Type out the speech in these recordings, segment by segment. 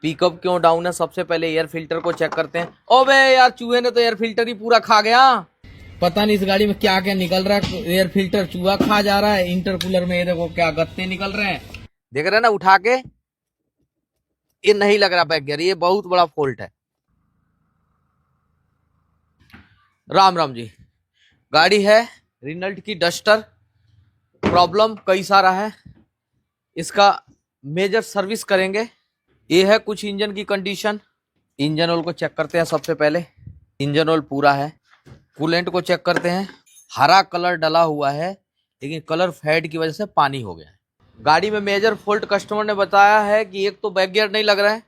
Pickup क्यों down है, सबसे पहले एयर फिल्टर को चेक करते हैं। ओबे यार, चूहे ने तो एयर फिल्टर ही पूरा खा गया। पता नहीं इस गाड़ी में क्या क्या निकल रहा है, एयर फिल्टर चूहा खा जा रहा है। इंटरकूलर में ये देखो क्या गत्ते निकल रहे हैं, देख रहे हैं ना उठा के। ये नहीं लग रहा बैक गियर, ये बहुत बड़ा फॉल्ट है। राम राम जी। गाड़ी है रिनल्ट की डस्टर। प्रॉब्लम कई सारा है, इसका मेजर सर्विस करेंगे। ये है कुछ इंजन की कंडीशन। इंजन ऑयल को चेक करते हैं सबसे पहले। इंजन ऑयल पूरा है। कूलेंट को चेक करते हैं। हरा कलर डला हुआ है, लेकिन कलर फेड की वजह से पानी हो गया है। गाड़ी में मेजर फॉल्ट कस्टमर ने बताया है कि एक तो बैक गियर नहीं लग रहा है,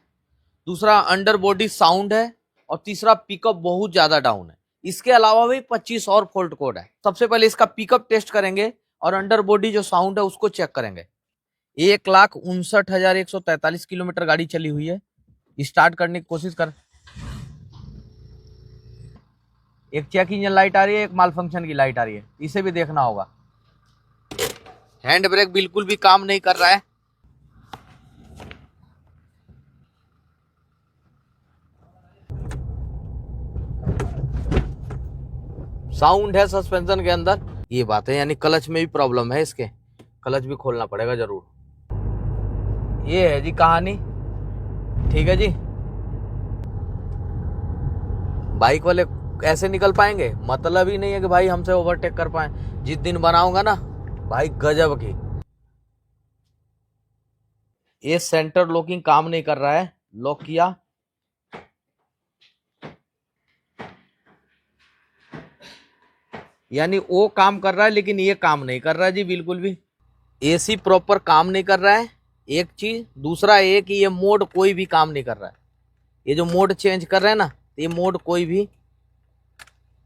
दूसरा अंडर बॉडी साउंड है, और तीसरा पिकअप बहुत ज्यादा डाउन है। इसके अलावा भी 25 और फॉल्ट कोड है। सबसे पहले इसका पिकअप टेस्ट करेंगे और अंडर बॉडी जो साउंड है उसको चेक करेंगे। 1,59,143 किलोमीटर गाड़ी चली हुई है। स्टार्ट करने की कोशिश कर। एक चेक इंजन लाइट आ रही है, एक माल फंक्शन की लाइट आ रही है, इसे भी देखना होगा। हैंड ब्रेक बिल्कुल भी काम नहीं कर रहा है। साउंड है सस्पेंशन के अंदर, ये बात है। यानी क्लच में भी प्रॉब्लम है इसके, क्लच भी खोलना पड़ेगा जरूर। ये है जी कहानी। ठीक है जी, बाइक वाले ऐसे निकल पाएंगे? मतलब ही नहीं है कि भाई हमसे ओवरटेक कर पाए। जिस दिन बनाऊंगा ना भाई गजब की। ये सेंटर लॉकिंग काम नहीं कर रहा है, लॉक किया, यानी वो काम कर रहा है लेकिन ये काम नहीं कर रहा है जी बिल्कुल भी। एसी प्रॉपर काम नहीं कर रहा है, एक चीज। दूसरा ये कि ये मोड कोई भी काम नहीं कर रहा है। ये जो मोड चेंज कर रहे हैं ना, ये मोड कोई भी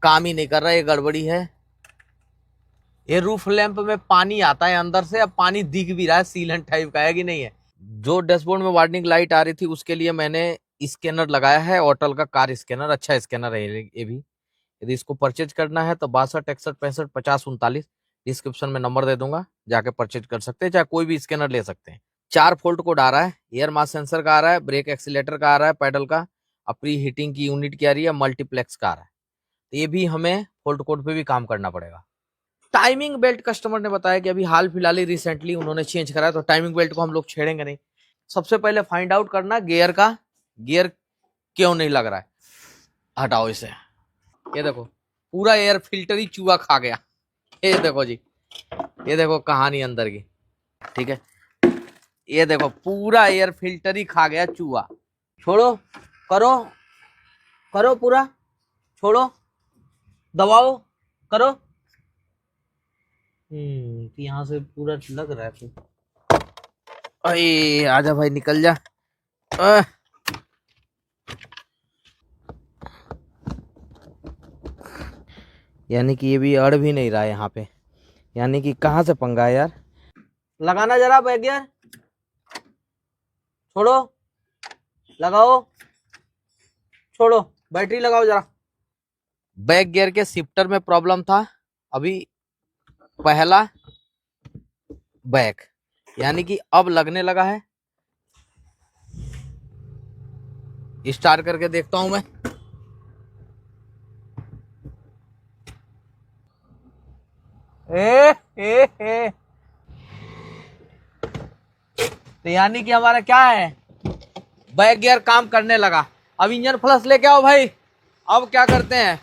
काम ही नहीं कर रहा है, ये गड़बड़ी है। ये रूफ लैंप में पानी आता है अंदर से, अब पानी दिख भी रहा है, सीलन टाइप का है कि नहीं है। जो डैशबोर्ड में वार्निंग लाइट आ रही थी उसके लिए मैंने स्कैनर लगाया है, ऑटल का कार स्कैनर। अच्छा स्कैनर है ये भी। यदि इसको परचेज करना है तो 62 61 65 50 39 डिस्क्रिप्शन में नंबर दे दूंगा, जाके परचेज कर सकते हैं। चाहे कोई भी स्कैनर ले सकते हैं। 4 फोल्ट कोड आ रहा है, एयर मास सेंसर का आ रहा है, ब्रेक एक्सीलेटर का आ रहा है, पैडल का, प्री हीटिंग की यूनिट की आ रही है, मल्टीप्लेक्स का आ रहा है। तो ये भी हमें फोल्ट कोड पे भी काम करना पड़ेगा। टाइमिंग बेल्ट कस्टमर ने बताया कि अभी हाल फिलहाल ही रिसेंटली उन्होंने चेंज करा है, तो टाइमिंग बेल्ट को हम लोग छेड़ेंगे नहीं। सबसे पहले फाइंड आउट करना गियर का, गियर क्यों नहीं लग रहा है। हटाओ इसे। ये देखो पूरा एयर फिल्टर ही चूहा खा गया। ये देखो जी, ये देखो कहानी अंदर की। ठीक है, ये देखो पूरा एयर फिल्टर ही खा गया चूहा। छोड़ो, करो करो पूरा, छोड़ो, दबाओ, करो। तो यहाँ से पूरा लग रहा है फिर। अरे आजा भाई, निकल जा। अह, यानी कि ये भी अड़ भी नहीं रहा है यहाँ पे, यानी कि कहाँ से पंगा है यार। लगाना जरा बैक गियर, छोड़ो, लगाओ, छोड़ो, बैटरी लगाओ जरा। बैक गियर के शिफ्टर में प्रॉब्लम था अभी, पहला बैक, यानी कि अब लगने लगा है। स्टार्ट करके देखता हूं मैं। ए। तो यानी कि हमारा क्या है, बैक गियर काम करने लगा। अब इंजन फ्लश लेके आओ भाई। अब क्या करते हैं,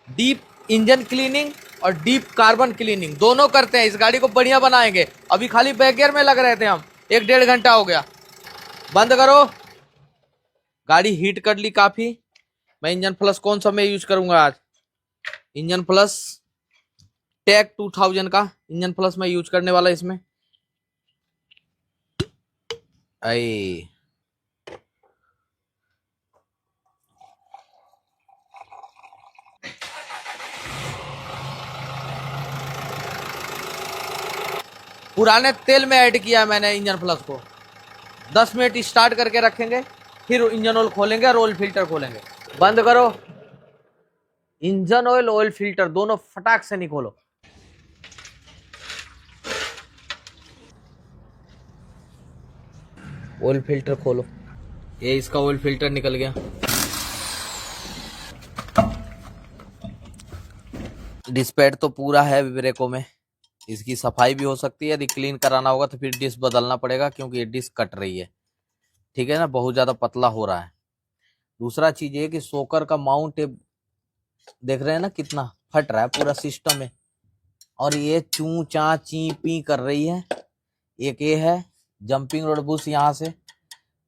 डीप इंजन क्लीनिंग और डीप कार्बन क्लीनिंग दोनों करते हैं। इस गाड़ी को बढ़िया बनाएंगे। अभी खाली बैक गियर में लग रहे थे हम, 1-1.5 घंटा हो गया। बंद करो। गाड़ी हीट कर ली काफी। मैं इंजन प्लस कौन सा मैं यूज करूंगा आज, इंजन प्लस टेक 2000 का इंजन प्लस मैं यूज करने वाला इसमें। आई पुराने तेल में ऐड किया मैंने इंजन प्लस को। 10 मिनट स्टार्ट करके रखेंगे, फिर इंजन ऑयल खोलेंगे और ऑयल फिल्टर खोलेंगे। बंद करो। इंजन ऑयल ऑयल फिल्टर दोनों फटाक से नहीं खोलो। ऑयल फिल्टर खोलो। ये इसका ऑयल फिल्टर निकल गया। डिस्पैड तो पूरा है ब्रेको में, इसकी सफाई भी हो सकती है। यदि क्लीन कराना होगा तो फिर डिस्क बदलना पड़ेगा, क्योंकि ये डिस्क कट रही है, ठीक है ना, बहुत ज्यादा पतला हो रहा है। दूसरा चीज ये कि सोकर का माउंट देख रहे हैं ना कितना फट रहा है पूरा सिस्टम में, और ये चू चा ची पी कर रही है। एक ये है जंपिंग रोड बुश, यहाँ से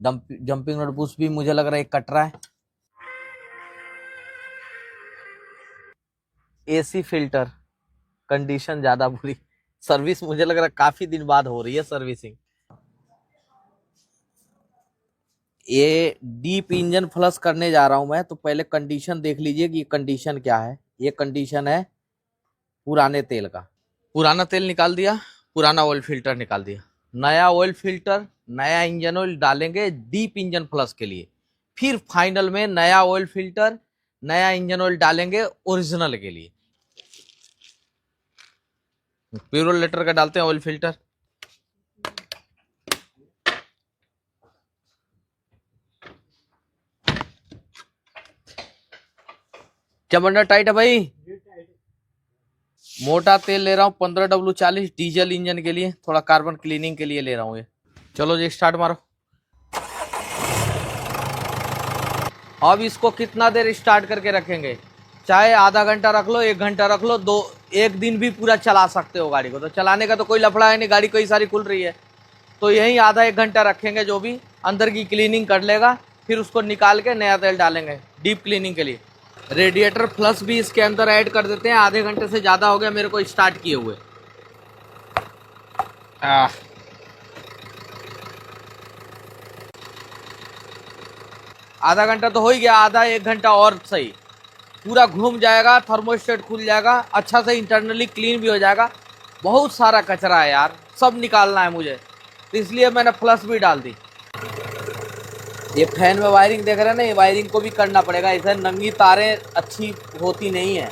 जंपिंग रोड बुश भी मुझे लग रहा है कट रहा है। एसी फिल्टर कंडीशन ज्यादा बुरी, सर्विस मुझे लग रहा है काफी दिन बाद हो रही है सर्विसिंग। ये डीप इंजन फ्लश करने जा रहा हूं मैं, तो पहले कंडीशन देख लीजिए कि कंडीशन क्या है। ये कंडीशन है पुराने तेल का। पुराना तेल निकाल दिया, पुराना ऑयल फिल्टर निकाल दिया, नया ऑयल फिल्टर नया इंजन ऑयल डालेंगे डीप इंजन फ्लश के लिए। फिर फाइनल में नया ऑयल फिल्टर नया इंजन ऑयल डालेंगे ओरिजिनल के लिए। प्यूरोलेटर का डालते हैं ऑयल फिल्टर। क्या बंडा टाइट है भाई? मोटा तेल ले रहा हूँ 15W40 डीजल इंजन के लिए, थोड़ा कार्बन क्लीनिंग के लिए ले रहा हूँ ये। चलो जी स्टार्ट मारो। अब इसको कितना देर स्टार्ट करके रखेंगे? चाहे आधा घंटा रख लो, 1 घंटा रख लो, एक दिन भी पूरा चला सकते हो गाड़ी को। तो चलाने का तो कोई लफड़ा है नहीं, गाड़ी कई सारी खुल रही है। तो यही आधा 1 घंटा रखेंगे, जो भी अंदर की क्लीनिंग कर लेगा, फिर उसको निकाल के नया तेल डालेंगे डीप क्लीनिंग के लिए। रेडिएटर फ्लश भी इसके अंदर ऐड कर देते हैं। आधे घंटे से ज़्यादा हो गया मेरे को स्टार्ट किए हुए। आधा घंटा तो हो ही गया, आधा 1 घंटा और सही, पूरा घूम जाएगा, थर्मोस्टेट खुल जाएगा, अच्छा से इंटरनली क्लीन भी हो जाएगा। बहुत सारा कचरा है यार, सब निकालना है मुझे, तो इसलिए मैंने फ्लश भी डाल दी। ये फैन में वायरिंग देख रहे हैं ना, ये वायरिंग को भी करना पड़ेगा, इसे नंगी तारें अच्छी होती नहीं है।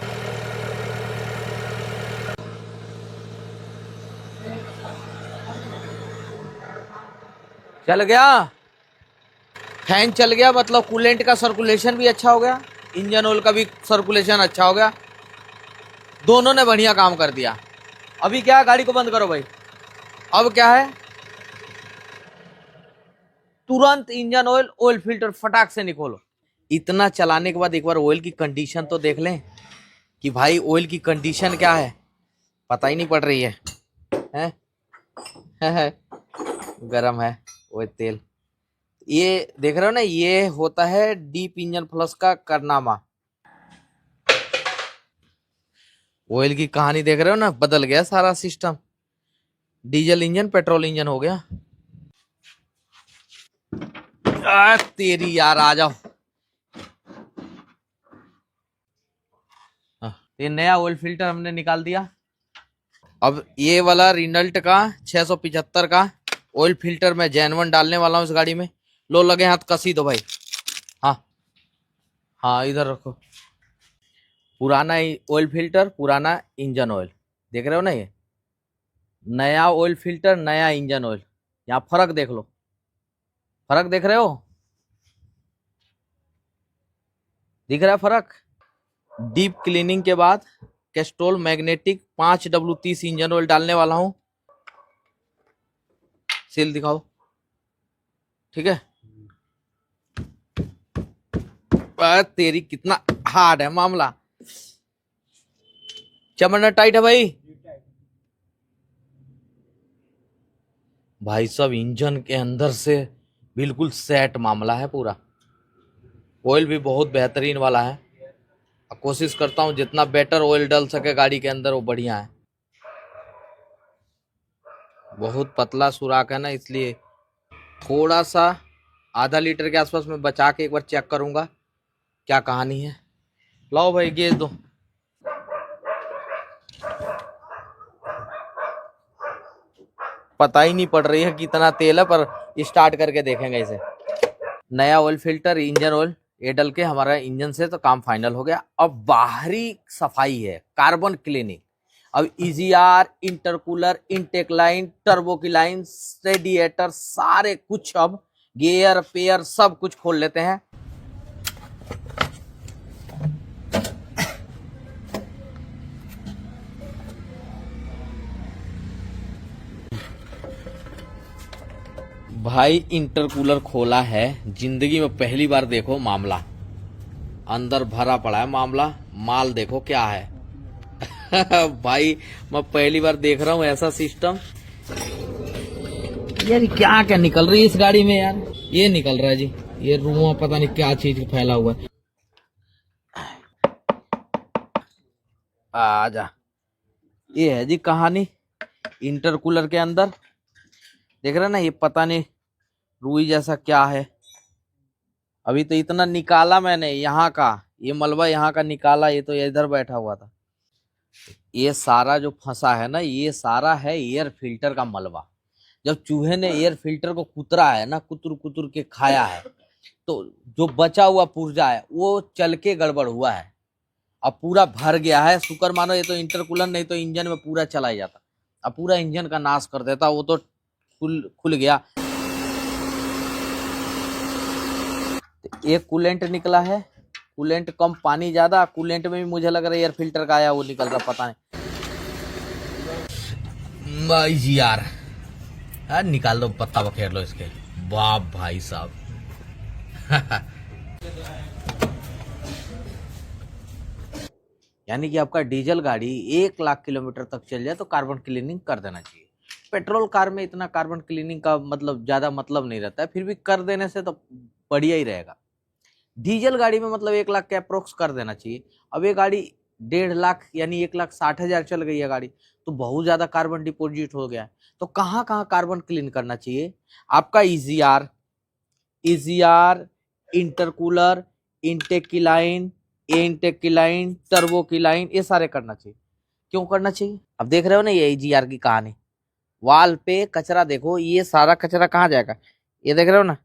चल गया फैन, चल गया मतलब कूलेंट का सर्कुलेशन भी अच्छा हो गया, इंजन ऑयल का भी सर्कुलेशन अच्छा हो गया, दोनों ने बढ़िया काम कर दिया। अभी क्या है, गाड़ी को बंद करो भाई। अब क्या है, तुरंत इंजन ऑयल ऑयल फिल्टर फटाक से निकोलो। इतना चलाने के बाद एक बार ऑयल की कंडीशन तो देख लें कि भाई ऑयल की कंडीशन क्या है, पता ही नहीं पड़ रही है, है? गरम है वो तेल। ये देख रहे हो ना, ये होता है डीप इंजन फ्लश का कारनामा। ऑयल की कहानी देख रहे हो ना, बदल गया सारा system, diesel engine petrol engine हो गया। तेरी यार आ जाओ। ये नया ऑयल फिल्टर हमने निकाल दिया। अब ये वाला रिनल्ट का 675 का ऑयल फिल्टर मैं जेनवन डालने वाला हूँ इस गाड़ी में। लो लगे हाथ, कसी दो भाई। हाँ हाँ, इधर रखो। पुराना ऑयल फिल्टर पुराना इंजन ऑयल, देख रहे हो ना, ये नया ऑयल फिल्टर नया इंजन ऑयल, यहाँ फर्क देख लो, फर्क देख रहे हो, दिख रहा है फर्क। डीप क्लीनिंग के बाद Castrol magnetic 5W30 engine oil डालने वाला हूं। सील दिखाओ, ठीक है। तेरी कितना हार्ड है मामला, चमड़ा टाइट है भाई। भाई सब इंजन के अंदर से बिल्कुल सेट मामला है पूरा। ऑयल भी बहुत बेहतरीन वाला है, कोशिश करता हूं जितना बेटर ऑयल डल सके गाड़ी के अंदर वो बढ़िया है। बहुत पतला सुराख है ना, इसलिए थोड़ा सा आधा लीटर के आसपास में बचा के एक बार चेक करूंगा क्या कहानी है। लाओ भाई गेज दो। पता ही नहीं पड़ रही है कितना तेल है, पर स्टार्ट करके देखेंगे इसे। नया ऑयल फिल्टर इंजन ऑयल ये डल के हमारा इंजन से तो काम फाइनल हो गया। अब बाहरी सफाई है, कार्बन क्लीनिंग। अब EGR, intercooler, intake line, turbo की लाइन, रेडिएटर, सारे कुछ अब गियर पेयर सब कुछ खोल लेते हैं। भाई इंटरकूलर खोला है, जिंदगी में पहली बार देखो मामला, अंदर भरा पड़ा है मामला, माल देखो क्या है। भाई मैं पहली बार देख रहा हूँ ऐसा सिस्टम। यार क्या क्या निकल रही है इस गाड़ी में यार, ये निकल रहा है जी, ये रूम पता नहीं क्या चीज फैला हुआ है। आजा, ये है जी कहानी इंटरकूलर के अंदर। देख रहे ना, ये पता नहीं रुई जैसा क्या है। अभी तो इतना निकाला मैंने यहाँ का, ये मलबा यहाँ का निकाला, ये तो इधर बैठा हुआ था। ये सारा जो फंसा है ना, ये सारा है एयर फिल्टर का मलबा। जब चूहे ने एयर फिल्टर को कुतरा है ना, कुतर कुतर के खाया है, तो जो बचा हुआ पुर्जा है वो चल के गड़बड़ हुआ है। अब पूरा भर गया है, शुक्र मानो ये तो इंटरकूलर, नहीं तो इंजन में पूरा चला ही जाता, अब पूरा इंजन का नाश कर देता। वो तो खुल गया। एक कूलेंट निकला है, कूलेंट कम पानी ज्यादा, कूलेंट में भी मुझे लग रहा है एयर फिल्टर का आया वो निकल रहा, पता नहीं यार। यार निकाल दो, पत्ता बखेर लो इसके, बाप भाई साहब। यानी कि आपका डीजल गाड़ी 1 लाख किलोमीटर तक चल जाए तो कार्बन क्लीनिंग कर देना चाहिए। पेट्रोल कार में इतना कार्बन क्लीनिंग का मतलब ज्यादा मतलब नहीं रहता है, फिर भी कर देने से तो बढ़िया ही रहेगा। डीजल गाड़ी में मतलब 1 लाख के अप्रोक्स कर देना चाहिए। अब ये गाड़ी 1.5 लाख यानी 1,60,000 चल गई है गाड़ी, तो बहुत ज्यादा कार्बन डिपोजिट हो गया है। तो कहाँ कहाँ कार्बन क्लीन करना चाहिए? आपका ईजीआर, इंटरकूलर, इनटेक की लाइन, इनटेक की लाइन, टर्बो की लाइन, ये सारे करना चाहिए। क्यों करना चाहिए? अब देख रहे हो ना ये ईजीआर की कहानी, वाल पे कचरा देखो, ये सारा कचरा कहाँ जाएगा? ये देख रहे हो ना,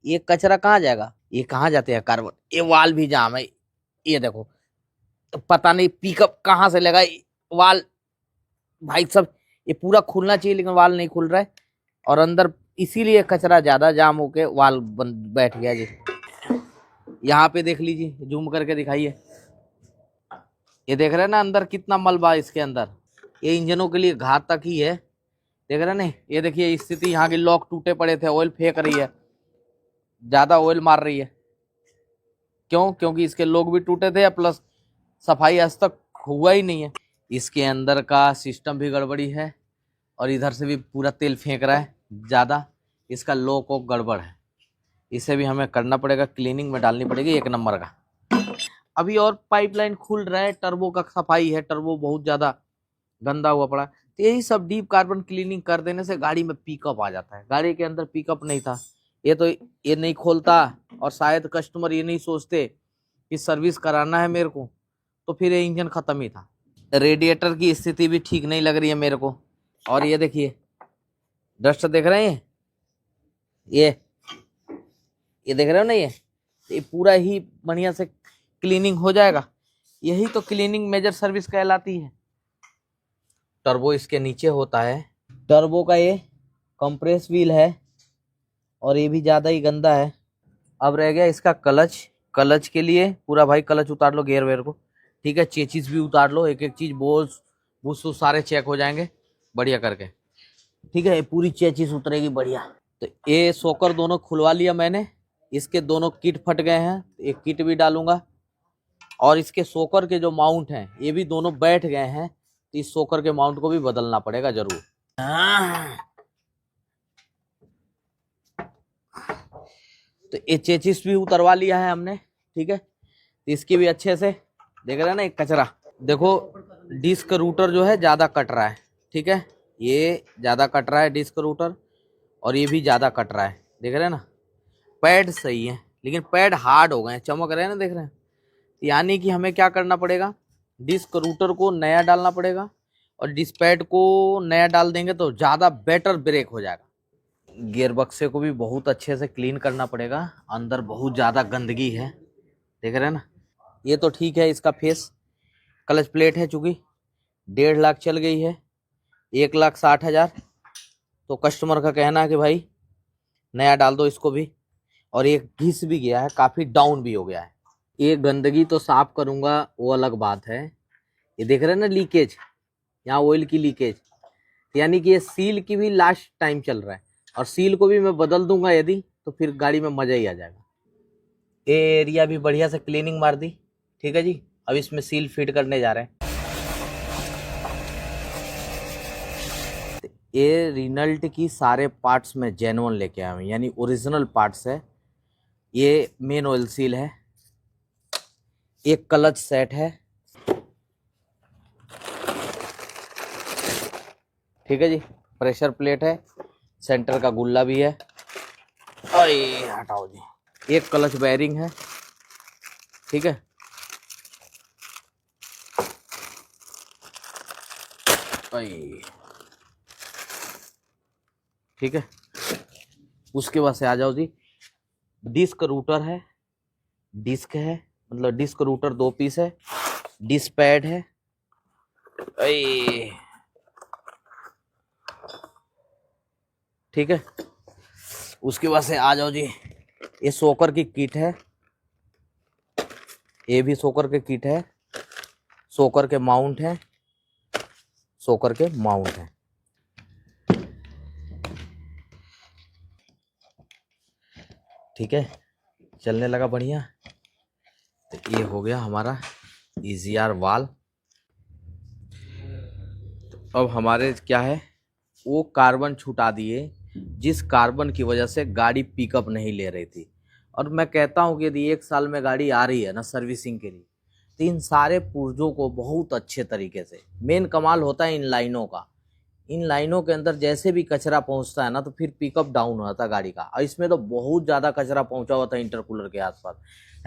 ये कचरा कहाँ जाएगा? ये कहाँ जाते हैं कार्बन, ये वाल भी जाम है। ये देखो, तो पता नहीं पिकअप कहाँ से लगा वाल, भाई सब ये पूरा खुलना चाहिए लेकिन वाल नहीं खुल रहा है, और अंदर इसीलिए कचरा ज्यादा जाम होके वाल बैठ गया जी। यहाँ पे देख लीजिए, जूम करके दिखाइए, ये देख रहे हैं ना अंदर कितना मलबा इसके अंदर, ये इंजनों के लिए घातक ही है। देख रहे हैं ना, ये देखिए स्थिति, यहाँ के लॉक टूटे पड़े थे, ऑयल फेंक रही है, ज्यादा ऑयल मार रही है। क्यों? क्योंकि इसके लोग भी टूटे थे, प्लस सफाई आज तक हुआ ही नहीं है। इसके अंदर का सिस्टम भी गड़बड़ी है, और इधर से भी पूरा तेल फेंक रहा है ज्यादा, इसका लॉक को गड़बड़ है, इसे भी हमें करना पड़ेगा, क्लीनिंग में डालनी पड़ेगी 1 नंबर का। अभी और पाइपलाइन खुल रहा है, टर्बो का सफाई है, टर्बो बहुत ज्यादा गंदा हुआ पड़ा, तो यही सब डीप कार्बन क्लीनिंग कर देने से गाड़ी में पिकअप आ जाता है। गाड़ी के अंदर पिकअप नहीं था, ये तो ये नहीं खोलता, और शायद कस्टमर ये नहीं सोचते कि सर्विस कराना है मेरे को, तो फिर ये इंजन खत्म ही था। रेडिएटर की स्थिति भी ठीक नहीं लग रही है मेरे को। और ये देखिए डस्ट देख रहे हैं, ये देख रहे हो ना, ये पूरा ही बढ़िया से क्लीनिंग हो जाएगा। यही तो क्लीनिंग मेजर सर्विस कहलाती है। टर्बो इसके नीचे होता है, टर्बो का ये कंप्रेस व्हील है, और ये भी ज्यादा ही गंदा है। अब रह गया इसका क्लच, क्लच के लिए पूरा भाई क्लच उतार लो, गेयर वेयर को, ठीक है, चेचिस भी उतार लो, एक एक चीज बोल्स बुश सारे चेक हो जाएंगे बढ़िया करके, ठीक है, पूरी चेचिस उतरेगी बढ़िया। तो ये सोकर दोनों खुलवा लिया मैंने, इसके दोनों किट फट गए हैं, एक किट भी डालूंगा, और इसके सोकर के जो माउंट हैं ये भी दोनों बैठ गए हैं, तो इस सोकर के माउंट को भी बदलना पड़ेगा जरूर। तो ये चेचिस भी उतरवा लिया है हमने, ठीक है, तो इसकी भी अच्छे से देख रहे हैं ना, एक कचरा देखो, डिस्क रूटर जो है ज्यादा कट रहा है, ठीक है, ये ज्यादा कट रहा है डिस्क रूटर, और ये भी ज्यादा कट रहा है, देख रहे हैं ना। पैड सही है लेकिन पैड हार्ड हो गए हैं, चमक रहे हैं ना, देख रहे हैं। यानी कि हमें क्या करना पड़ेगा, डिस्क रूटर को नया डालना पड़ेगा, और डिस्क पैड को नया डाल देंगे तो ज्यादा बेटर ब्रेक हो जाएगा। गियर बक्से को भी बहुत अच्छे से क्लीन करना पड़ेगा, अंदर बहुत ज्यादा गंदगी है, देख रहे हैं ना। ये तो ठीक है, इसका फेस क्लच प्लेट है, चूंकि 1.5 लाख चल गई है, 1,60,000, तो कस्टमर का कहना है कि भाई नया डाल दो इसको भी। और ये घिस भी गया है, काफी डाउन भी हो गया है। ये गंदगी तो साफ करूंगा, वो अलग बात है। ये देख रहे हैं ना लीकेज, यहाँ ऑयल की लीकेज, यानी कि ये सील की भी लास्ट टाइम चल रहा है। और सील को भी मैं बदल दूंगा यदि, तो फिर गाड़ी में मजा ही आ जाएगा। ये एरिया भी बढ़िया से क्लीनिंग मार दी, ठीक है जी। अब इसमें सील फिट करने जा रहे हैं। ये रिनल्ट की सारे पार्ट्स में जेन्युइन लेके आया हूँ, यानी ओरिजिनल पार्ट्स है। ये मेन ऑयल सील है, एक क्लच सेट है, ठीक है जी। प्रेशर प्लेट है, सेंटर का गुल्ला भी है। अरे हटाओ जी। एक क्लच बेयरिंग है, ठीक है। ठीक है, उसके बाद से आ जाओ जी। डिस्क रूटर है, डिस्क है, मतलब डिस्क रूटर 2 पीस है, डिस्क पैड है। ठीक है, उसके बाद से आ जाओ जी। ये सोकर की किट है, ये भी सोकर के किट है, सोकर के माउंट है, सोकर के माउंट है। ठीक है, चलने लगा बढ़िया। तो ये हो गया हमारा EGR वाल। तो अब हमारे क्या है, वो कार्बन छुटा दिए जिस कार्बन की वजह से गाड़ी पिकअप नहीं ले रही थी। और मैं कहता हूँ कि यदि 1 साल में गाड़ी आ रही है ना सर्विसिंग के लिए, तो इन सारे पुर्जों को बहुत अच्छे तरीके से, मेन कमाल होता है इन लाइनों का। इन लाइनों के अंदर जैसे भी कचरा पहुंचता है ना, तो फिर पिकअप डाउन हो जाता है गाड़ी का। और इसमें तो बहुत ज़्यादा कचरा पहुंचा हुआ था इंटरकूलर के आसपास,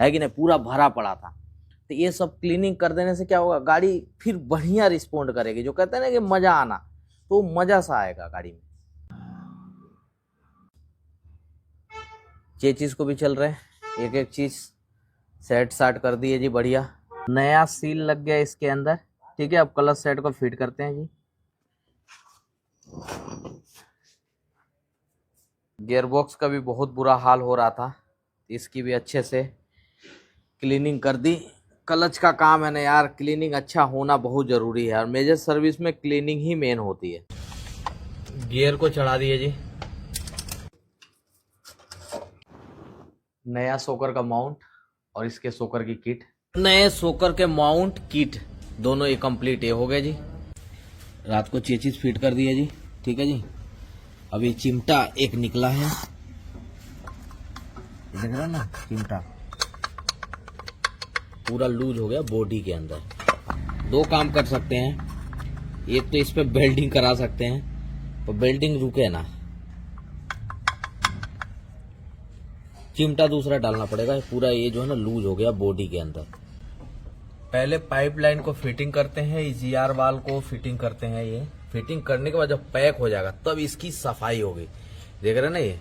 है कि नहीं, पूरा भरा पड़ा था। तो ये सब क्लीनिंग कर देने से क्या होगा, गाड़ी फिर बढ़िया रिस्पॉन्ड करेगी। जो कहते हैं ना कि मज़ा आना, तो मज़ा सा आएगा गाड़ी में। ये चीज़ को भी चल रहे हैं, एक एक चीज़ सेट साट कर दिए जी बढ़िया। नया सील लग गया इसके अंदर, ठीक है। अब क्लच सेट को फिट करते हैं जी। गियरबॉक्स का भी बहुत बुरा हाल हो रहा था, इसकी भी अच्छे से क्लीनिंग कर दी। क्लच का काम है ना यार, क्लीनिंग अच्छा होना बहुत ज़रूरी है, और मेजर सर्विस में क्लीनिंग ही मेन होती है। गियर को चढ़ा दिए जी। नया सोकर का माउंट और इसके सोकर की किट, नए सोकर के माउंट किट दोनों ये कंप्लीट ये हो गए जी। रात को चेचिस फिट कर दिए जी, ठीक है जी। अभी चिमटा एक निकला है, देख रहे हैं ना, चिमटा पूरा लूज हो गया बॉडी के अंदर। 2 काम कर सकते हैं, एक तो इस पे बेल्डिंग करा सकते हैं, तो बेल्डिंग रुके ना, चिमटा दूसरा डालना पड़ेगा। पूरा ये जो है ना लूज हो गया बॉडी के अंदर। पहले पाइपलाइन को फिटिंग करते हैं, EGR वाल को फिटिंग करते हैं। ये फिटिंग करने के बाद जब पैक हो जाएगा तब इसकी सफाई होगी, देख रहे हैं ना ये।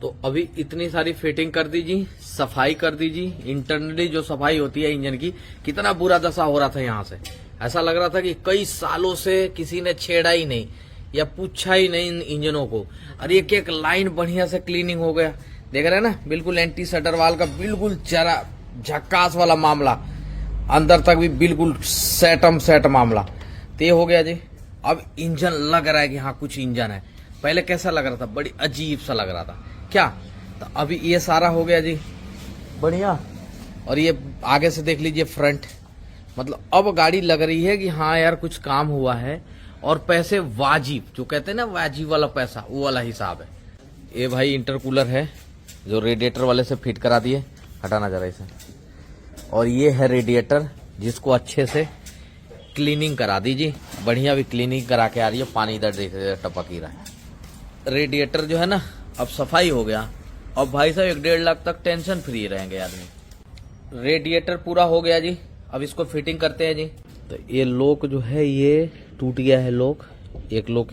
तो अभी इतनी सारी फिटिंग कर दीजिए, सफाई कर दीजिए। इंटरनली जो सफाई होती है इंजन की, कितना बुरा दशा हो रहा था यहाँ से, ऐसा लग रहा था कि कई सालों से किसी ने छेड़ा ही नहीं या पूछा ही नहीं इन इंजनों को। और एक एक लाइन बढ़िया से क्लीनिंग हो गया, देख रहे हैं ना, बिल्कुल एंटी शटर वाल का बिल्कुल जरा झक्कास वाला मामला, अंदर तक भी बिल्कुल सेटम सेट मामला। तो ये हो गया जी। अब इंजन लग रहा है कि हाँ कुछ इंजन है। पहले कैसा लग रहा था, बड़ी अजीब सा लग रहा था क्या। तो अभी ये सारा हो गया जी बढ़िया। और ये आगे से देख लीजिए फ्रंट, मतलब अब गाड़ी लग रही है कि हाँ यार कुछ काम हुआ है। और पैसे वाजिब, जो कहते हैं ना वाजिब वाला पैसा, वो वाला हिसाब है। ये भाई इंटरकूलर है जो रेडिएटर वाले से फिट करा दिए, हटाना जरा इसे। और ये है रेडिएटर जिसको अच्छे से क्लीनिंग करा दीजिए, बढ़िया भी क्लीनिंग करा के आ रही है। पानी इधर देख टपक ही रहा है। रेडिएटर जो है ना अब सफाई हो गया। अब भाई साहब 1.5 लाख तक टेंशन फ्री रहेंगे आदमी। रेडिएटर पूरा हो गया जी, अब इसको फिटिंग करते हैं जी। तो ये लॉक जो है ये टूट गया है, लॉक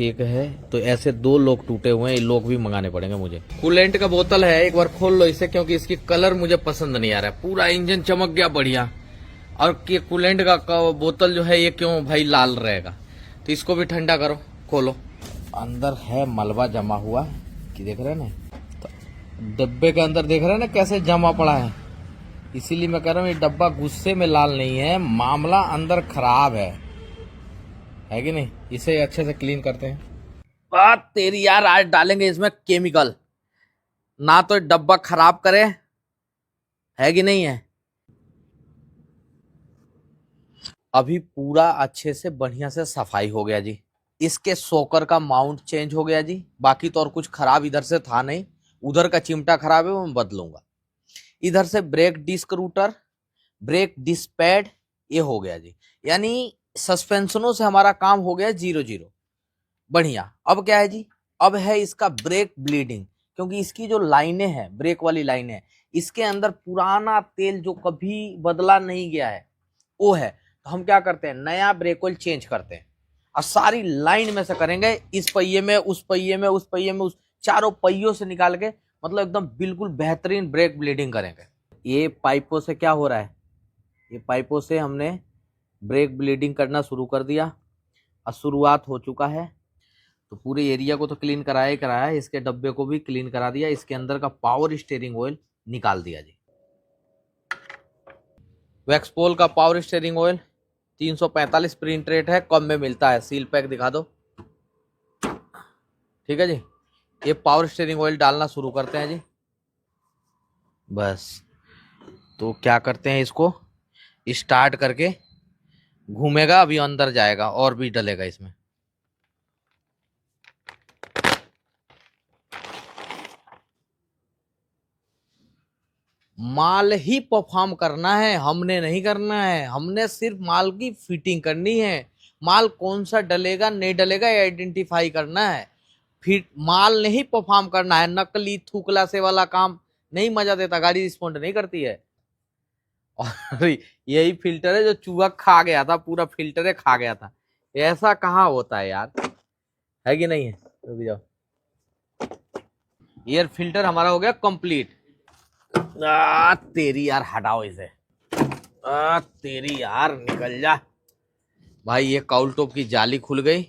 एक है, तो ऐसे 2 लॉक टूटे हुए हैं। ये लॉक भी मंगाने पड़ेंगे मुझे। कूलेंट का बोतल है, एक बार खोल लो इसे, क्योंकि इसकी कलर मुझे पसंद नहीं आ रहा है। पूरा इंजन चमक गया बढ़िया, और ये कूलेंट का बोतल जो है ये क्यों भाई लाल रहेगा। तो इसको भी ठंडा करो, खोलो। अंदर है मलबा जमा हुआ कि देख रहे हैं ना, तो डब्बे के अंदर देख रहे हैं ना कैसे जमा पड़ा है। इसीलिए मैं कह रहा हूँ ये डब्बा गुस्से में लाल नहीं है, मामला अंदर खराब है कि नहीं। इसे अच्छे से क्लीन करते हैं। बात तेरी यार, आज डालेंगे इसमें केमिकल, ना तो डब्बा खराब करे, है कि नहीं है। अभी पूरा अच्छे से बढ़िया से सफाई हो गया जी। इसके सोकर का माउंट चेंज हो गया जी। बाकी तो और कुछ खराब इधर से था नहीं, उधर का चिमटा खराब है वो मैं बदलूंगा। इधर से brake disc rotor, brake disc pad, ये हो गया जी। यानी सस्पेंशनों से हमारा काम हो गया 0-0, बढ़िया। अब क्या है जी, अब है इसका ब्रेक ब्लीडिंग, क्योंकि इसकी जो लाइनें हैं, ब्रेक वाली लाइनें, इसके अंदर पुराना तेल जो कभी बदला नहीं गया है वो है। तो हम क्या करते हैं, नया ब्रेक ऑयल चेंज करते हैं और सारी लाइन में से करेंगे, इस पहिए में, उस पहिए में, उस पहिए में, उस चारों पहियों से निकाल के, मतलब एकदम बिल्कुल बेहतरीन ब्रेक ब्लीडिंग करेंगे। ये पाइपों से क्या हो रहा है, ये पाइपों से हमने ब्रेक ब्लीडिंग करना शुरू कर दिया और शुरुआत हो चुका है। तो पूरे एरिया को तो क्लीन कराया ही कराया है, इसके डब्बे को भी क्लीन करा दिया, इसके अंदर का पावर स्टीयरिंग ऑयल निकाल दिया जी। वैक्सपोल का power steering oil 345 print rate है, कम में मिलता है। सील पैक दिखा दो, ठीक है जी। ये पावर स्टीयरिंग ऑयल डालना शुरू करते हैं जी। बस तो क्या करते हैं, इसको स्टार्ट करके घूमेगा, अभी अंदर जाएगा और भी डलेगा इसमें। माल ही परफॉर्म करना है, हमने नहीं करना है। हमने सिर्फ माल की फिटिंग करनी है। माल कौन सा डलेगा नहीं डलेगा आइडेंटिफाई करना है, फिर माल नहीं परफॉर्म करना है। नकली थूकला से वाला काम नहीं मजा देता, गाड़ी रिस्पॉन्ड नहीं करती है। और यही फिल्टर है जो चूहा खा गया था, पूरा फिल्टर है खा गया था। ऐसा कहाँ होता है यार, है कि नहीं है। रुक जाओ, एयर फिल्टर हमारा हो गया कंप्लीट। तेरी यार हटाओ इसे, तेरी यार निकल जा भाई। ये काउल टॉप की जाली खुल गई,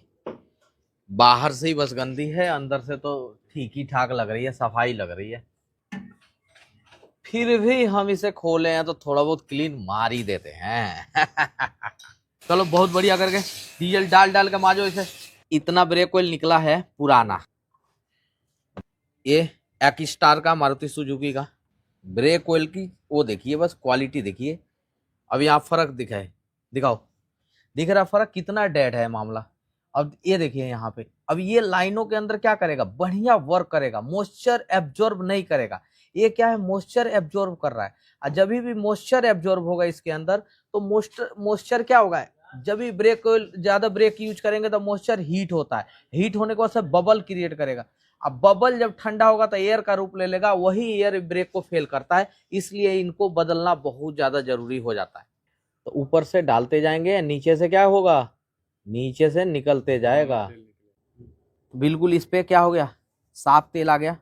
बाहर से ही बस गंदी है, अंदर से तो ठीक ही ठाक लग रही है, सफाई लग रही है। फिर भी हम इसे खोले हैं तो थोड़ा बहुत क्लीन मार ही देते हैं। चलो बहुत बढ़िया करके डीजल डाल डाल के माजो इसे। इतना ब्रेक ऑयल निकला है पुराना, ये एक स्टार का मारुति सुजुकी का ब्रेक ऑयल की वो देखिए, बस क्वालिटी देखिए। अब यहाँ फर्क दिखाए, दिखाओ, दिख रहा फर्क कितना डेड है मामला। अब ये देखिए यहाँ पे, अब ये लाइनों के अंदर क्या करेगा, बढ़िया वर्क करेगा, मॉइस्चर एब्जॉर्ब नहीं करेगा। ये क्या है, मॉइस्चर एब्जॉर्ब कर रहा है। और जब भी मॉइस्चर एब्जॉर्ब होगा इसके अंदर, तो मॉइस्चर क्या होगा, जब भी ब्रेक ऑयल ज्यादा ब्रेक यूज करेंगे तो मॉइस्चर हीट होता है, हीट होने के बाद से बबल क्रिएट करेगा। अब बबल जब ठंडा होगा तो एयर का रूप ले लेगा, वही एयर ब्रेक को फेल करता है, इसलिए इनको बदलना बहुत ज्यादा जरूरी हो जाता है। तो ऊपर से डालते जाएंगे, नीचे से क्या होगा, नीचे से निकलते जाएगा। बिल्कुल इस पे क्या हो गया, साफ तेल आ गया,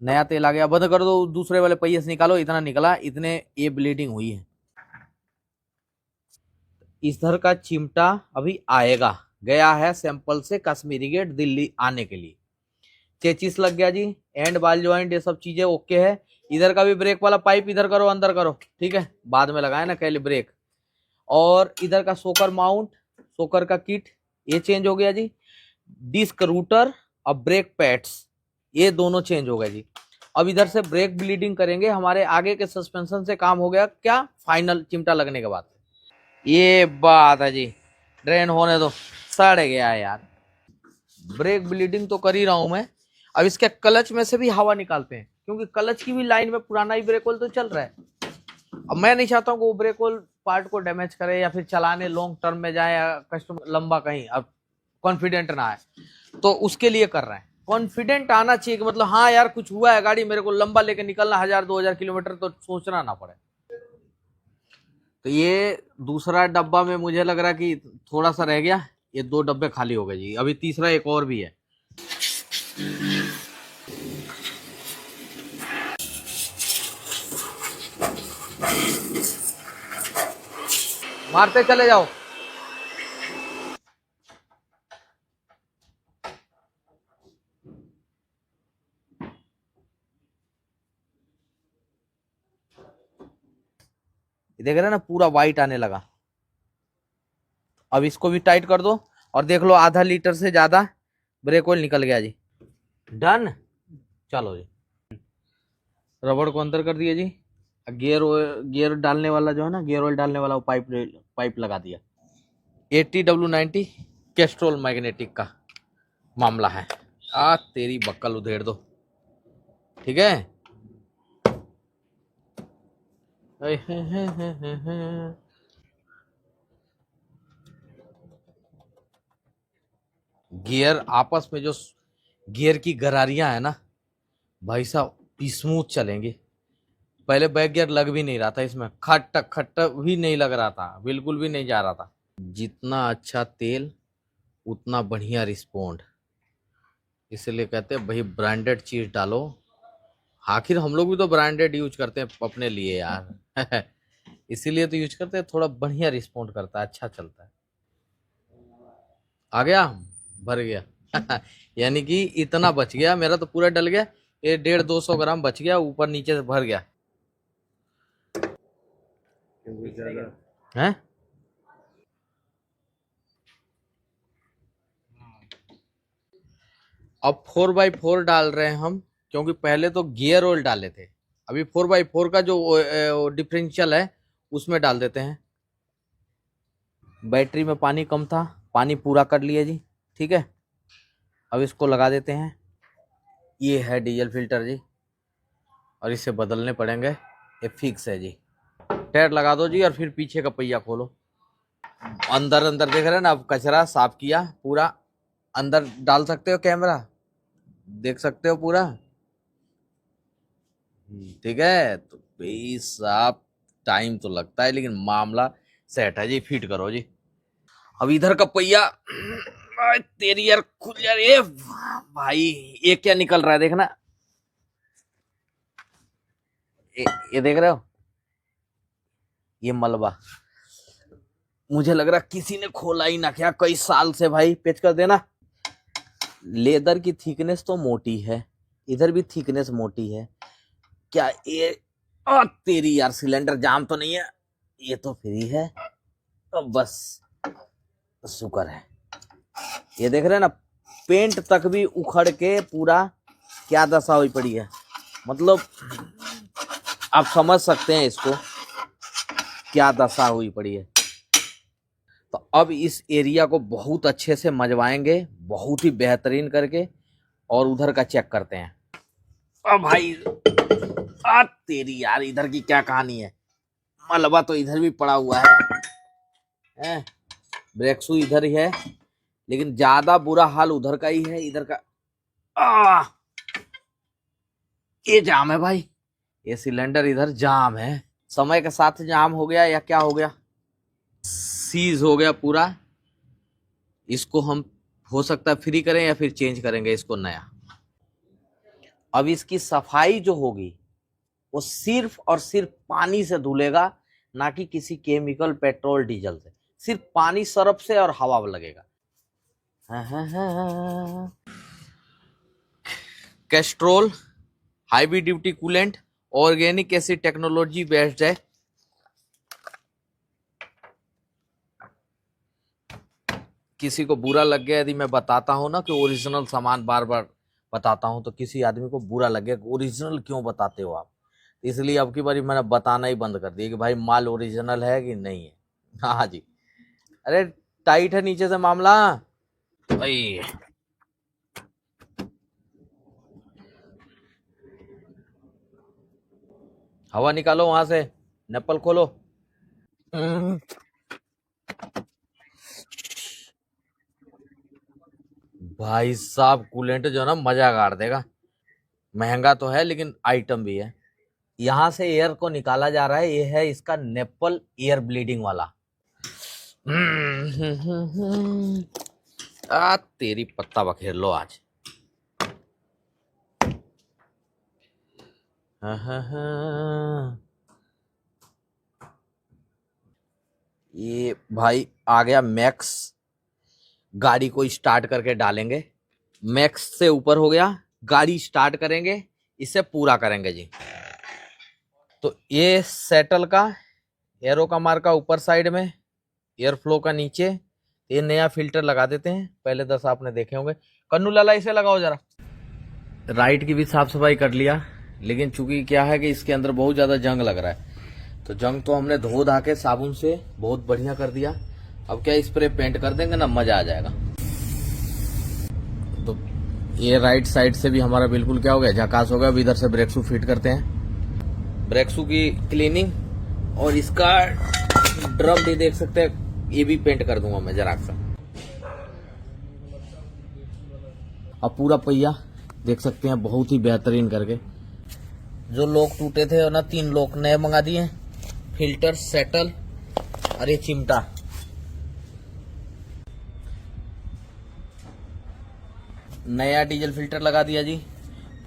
नया तेल आ गया। बंद कर दो, दूसरे वाले पहिए से निकालो, इतना निकला, इतने ये ब्लीडिंग हुई है। इधर का चिमटा अभी आएगा, गया है सैंपल से कश्मीरी गेट दिल्ली आने के लिए। चेचिस लग गया जी, एंड बाल ज्वाइंट ये सब चीजें ओके है। इधर का भी ब्रेक वाला पाइप इधर करो, अंदर करो, ठीक है, बाद में लगाए ना कैली ब्रेक। और इधर का सोकर माउंट, सोकर का किट ये चेंज हो गया जी। डिस्क रूटर और ब्रेक पैड्स ये दोनों चेंज हो गए जी। अब इधर से ब्रेक ब्लीडिंग करेंगे, हमारे आगे के सस्पेंशन से काम हो गया क्या, फाइनल चिमटा लगने के बाद। ये बात है जी, ड्रेन होने दो, सड़ गया है यार। ब्रेक ब्लीडिंग तो कर ही रहा हूं मैं। अब इसके क्लच में से भी हवा निकालते हैं, क्योंकि क्लच की भी लाइन में पुराना ही ब्रेक ऑयल तो चल रहा है। अब मैं नहीं चाहता हूँ कि वो ब्रेक ऑयल पार्ट को डैमेज करे या फिर चलाने लॉन्ग टर्म में जाए या कस्टमर लंबा कहीं अब कॉन्फिडेंट ना आए, तो उसके लिए कर रहे हैं। कॉन्फिडेंट आना चाहिए कि मतलब हाँ यार कुछ हुआ है, गाड़ी मेरे को लंबा लेके निकलना 1000-2000 किलोमीटर, तो सोचना ना पड़े। तो ये दूसरा डब्बा में मुझे लग रहा कि थोड़ा सा रह गया, ये 2 डब्बे खाली हो गए जी। अभी तीसरा एक और भी है। मारते चले जाओ। ये देख रहे हैं ना, पूरा वाइट आने लगा। अब इसको भी टाइट कर दो और देख लो आधा लीटर से ज्यादा ब्रेक ऑयल निकल गया जी। डन। चलो जी, रबड़ को अंदर कर दिया जी। गियर डालने वाला जो है ना, गियर ऑयल डालने वाला वो पाइप लगा दिया। 80W90 कैस्ट्रोल मैग्नेटिक का मामला है। तेरी बक्कल उधेड़ दो, ठीक है। गियर आपस में जो गियर की गरारियां है ना भाई साहब, स्मूथ चलेंगे। पहले बैक गियर लग भी नहीं रहा था इसमें, खट खट भी नहीं लग रहा था, बिल्कुल भी नहीं जा रहा था। जितना अच्छा तेल उतना बढ़िया रिस्पॉन्ड, इसलिए कहते हैं भाई ब्रांडेड चीज डालो। आखिर हम लोग भी तो ब्रांडेड यूज करते हैं अपने लिए यार इसीलिए तो यूज करते हैं, थोड़ा बढ़िया रिस्पॉन्ड करता है, अच्छा चलता है। आ गया, भर गया यानी कि इतना बच गया, मेरा तो पूरा डल गया। ये 150-200 ग्राम बच गया, ऊपर नीचे से भर गया है। अब 4x4 डाल रहे हैं हम, क्योंकि पहले तो गियर ऑयल डाले थे। अभी 4x4 का जो डिफरेंशियल है उसमें डाल देते हैं। बैटरी में पानी कम था, पानी पूरा कर लिया जी, ठीक है। अब इसको लगा देते हैं। ये है डीजल फिल्टर जी, और इसे बदलने पड़ेंगे, ये फिक्स है जी। टायर लगा दो जी, और फिर पीछे का पहिया खोलो। अंदर अंदर देख रहे हैं ना, अब कचरा साफ किया पूरा। अंदर डाल सकते हो, कैमरा देख सकते हो पूरा, ठीक है। तो भाई साहब टाइम तो लगता है, लेकिन मामला सेट है जी। फिट करो जी। अब इधर का पहिया, तेरी यार खुल यार, ये भाई ये क्या निकल रहा है देखना। ये देख रहे हो, ये मलबा, मुझे लग रहा किसी ने खोला ही ना क्या कई साल से। भाई पेच कर देना। लेदर की थिकनेस तो मोटी है, इधर भी थिकनेस मोटी है। क्या ये तेरी यार सिलेंडर जाम तो नहीं है? ये तो फ्री है, तो बस शुक्र है। ये देख रहे हैं ना, पेंट तक भी उखड़ के पूरा क्या दशा हुई पड़ी है। मतलब आप समझ सकते हैं इसको, क्या दशा हुई पड़ी है। तो अब इस एरिया को बहुत अच्छे से मजवाएंगे, बहुत ही बेहतरीन करके, और उधर का चेक करते हैं। अब भाई तेरी यार इधर की क्या कहानी है। मलबा तो इधर भी पड़ा हुआ है, ब्रेक शू इधर ही है, लेकिन ज्यादा बुरा हाल उधर का ही है। इधर का ये जाम है भाई, ये सिलेंडर इधर जाम है। समय के साथ जाम हो गया या क्या हो गया, सीज हो गया पूरा। इसको हम हो सकता है फ्री करें या फिर चेंज करेंगे इसको नया। अब इसकी सफाई जो होगी वो सिर्फ और सिर्फ पानी से धुलेगा, ना कि किसी केमिकल पेट्रोल डीजल से। सिर्फ पानी, सरफ से और हवा लगेगा। Castrol heavy duty coolant, organic acid technology based है। किसी को बुरा लग गया यदि मैं बताता हूं ना कि ओरिजिनल सामान बार बार बताता हूं, तो किसी आदमी को बुरा लग गया कि ओरिजिनल क्यों बताते हो आप। इसलिए अब की बारी मैंने बताना ही बंद कर दिया कि भाई माल ओरिजिनल है कि नहीं है। हाँ जी, अरे टाइट है नीचे से मामला भाई। हवा निकालो वहां से, नप्पल खोलो। भाई साहब कूलेंट जो है ना मजा गाड़ देगा। महंगा तो है लेकिन आइटम भी है। यहां से एयर को निकाला जा रहा है, ये है इसका नेपल एयर ब्लीडिंग वाला। तेरी पत्ता बखेर लो आज। ये भाई आ गया मैक्स, गाड़ी को स्टार्ट करके डालेंगे। मैक्स से ऊपर हो गया, गाड़ी स्टार्ट करेंगे, इसे पूरा करेंगे जी। तो ये सेटल का, एरो का मार्का ऊपर साइड में, एयर फ्लो का नीचे। ये नया फिल्टर लगा देते हैं, पहले 10 आपने देखे होंगे। कन्नू लाला इसे लगाओ जरा। राइट की भी साफ सफाई कर लिया, लेकिन चूंकि क्या है कि इसके अंदर बहुत ज्यादा जंग लग रहा है, तो जंग तो हमने धो धा के साबुन से बहुत बढ़िया कर दिया। अब क्या स्प्रे पेंट कर देंगे ना, मजा आ जाएगा। तो ये राइट साइड से भी हमारा बिल्कुल क्या हो गया, झकास हो गया। अब इधर से ब्रेक शू फिट करते हैं, ब्रेक शू की क्लीनिंग, और इसका ड्रम भी देख सकते हैं, ये भी पेंट कर दूंगा मैं जरा सा। अब पूरा पहिया देख सकते हैं बहुत ही बेहतरीन करके। जो लोग टूटे थे ना, 3 लोग नए मंगा दिए, फिल्टर, सेटल और ये चिमटा। नया डीजल फिल्टर लगा दिया जी।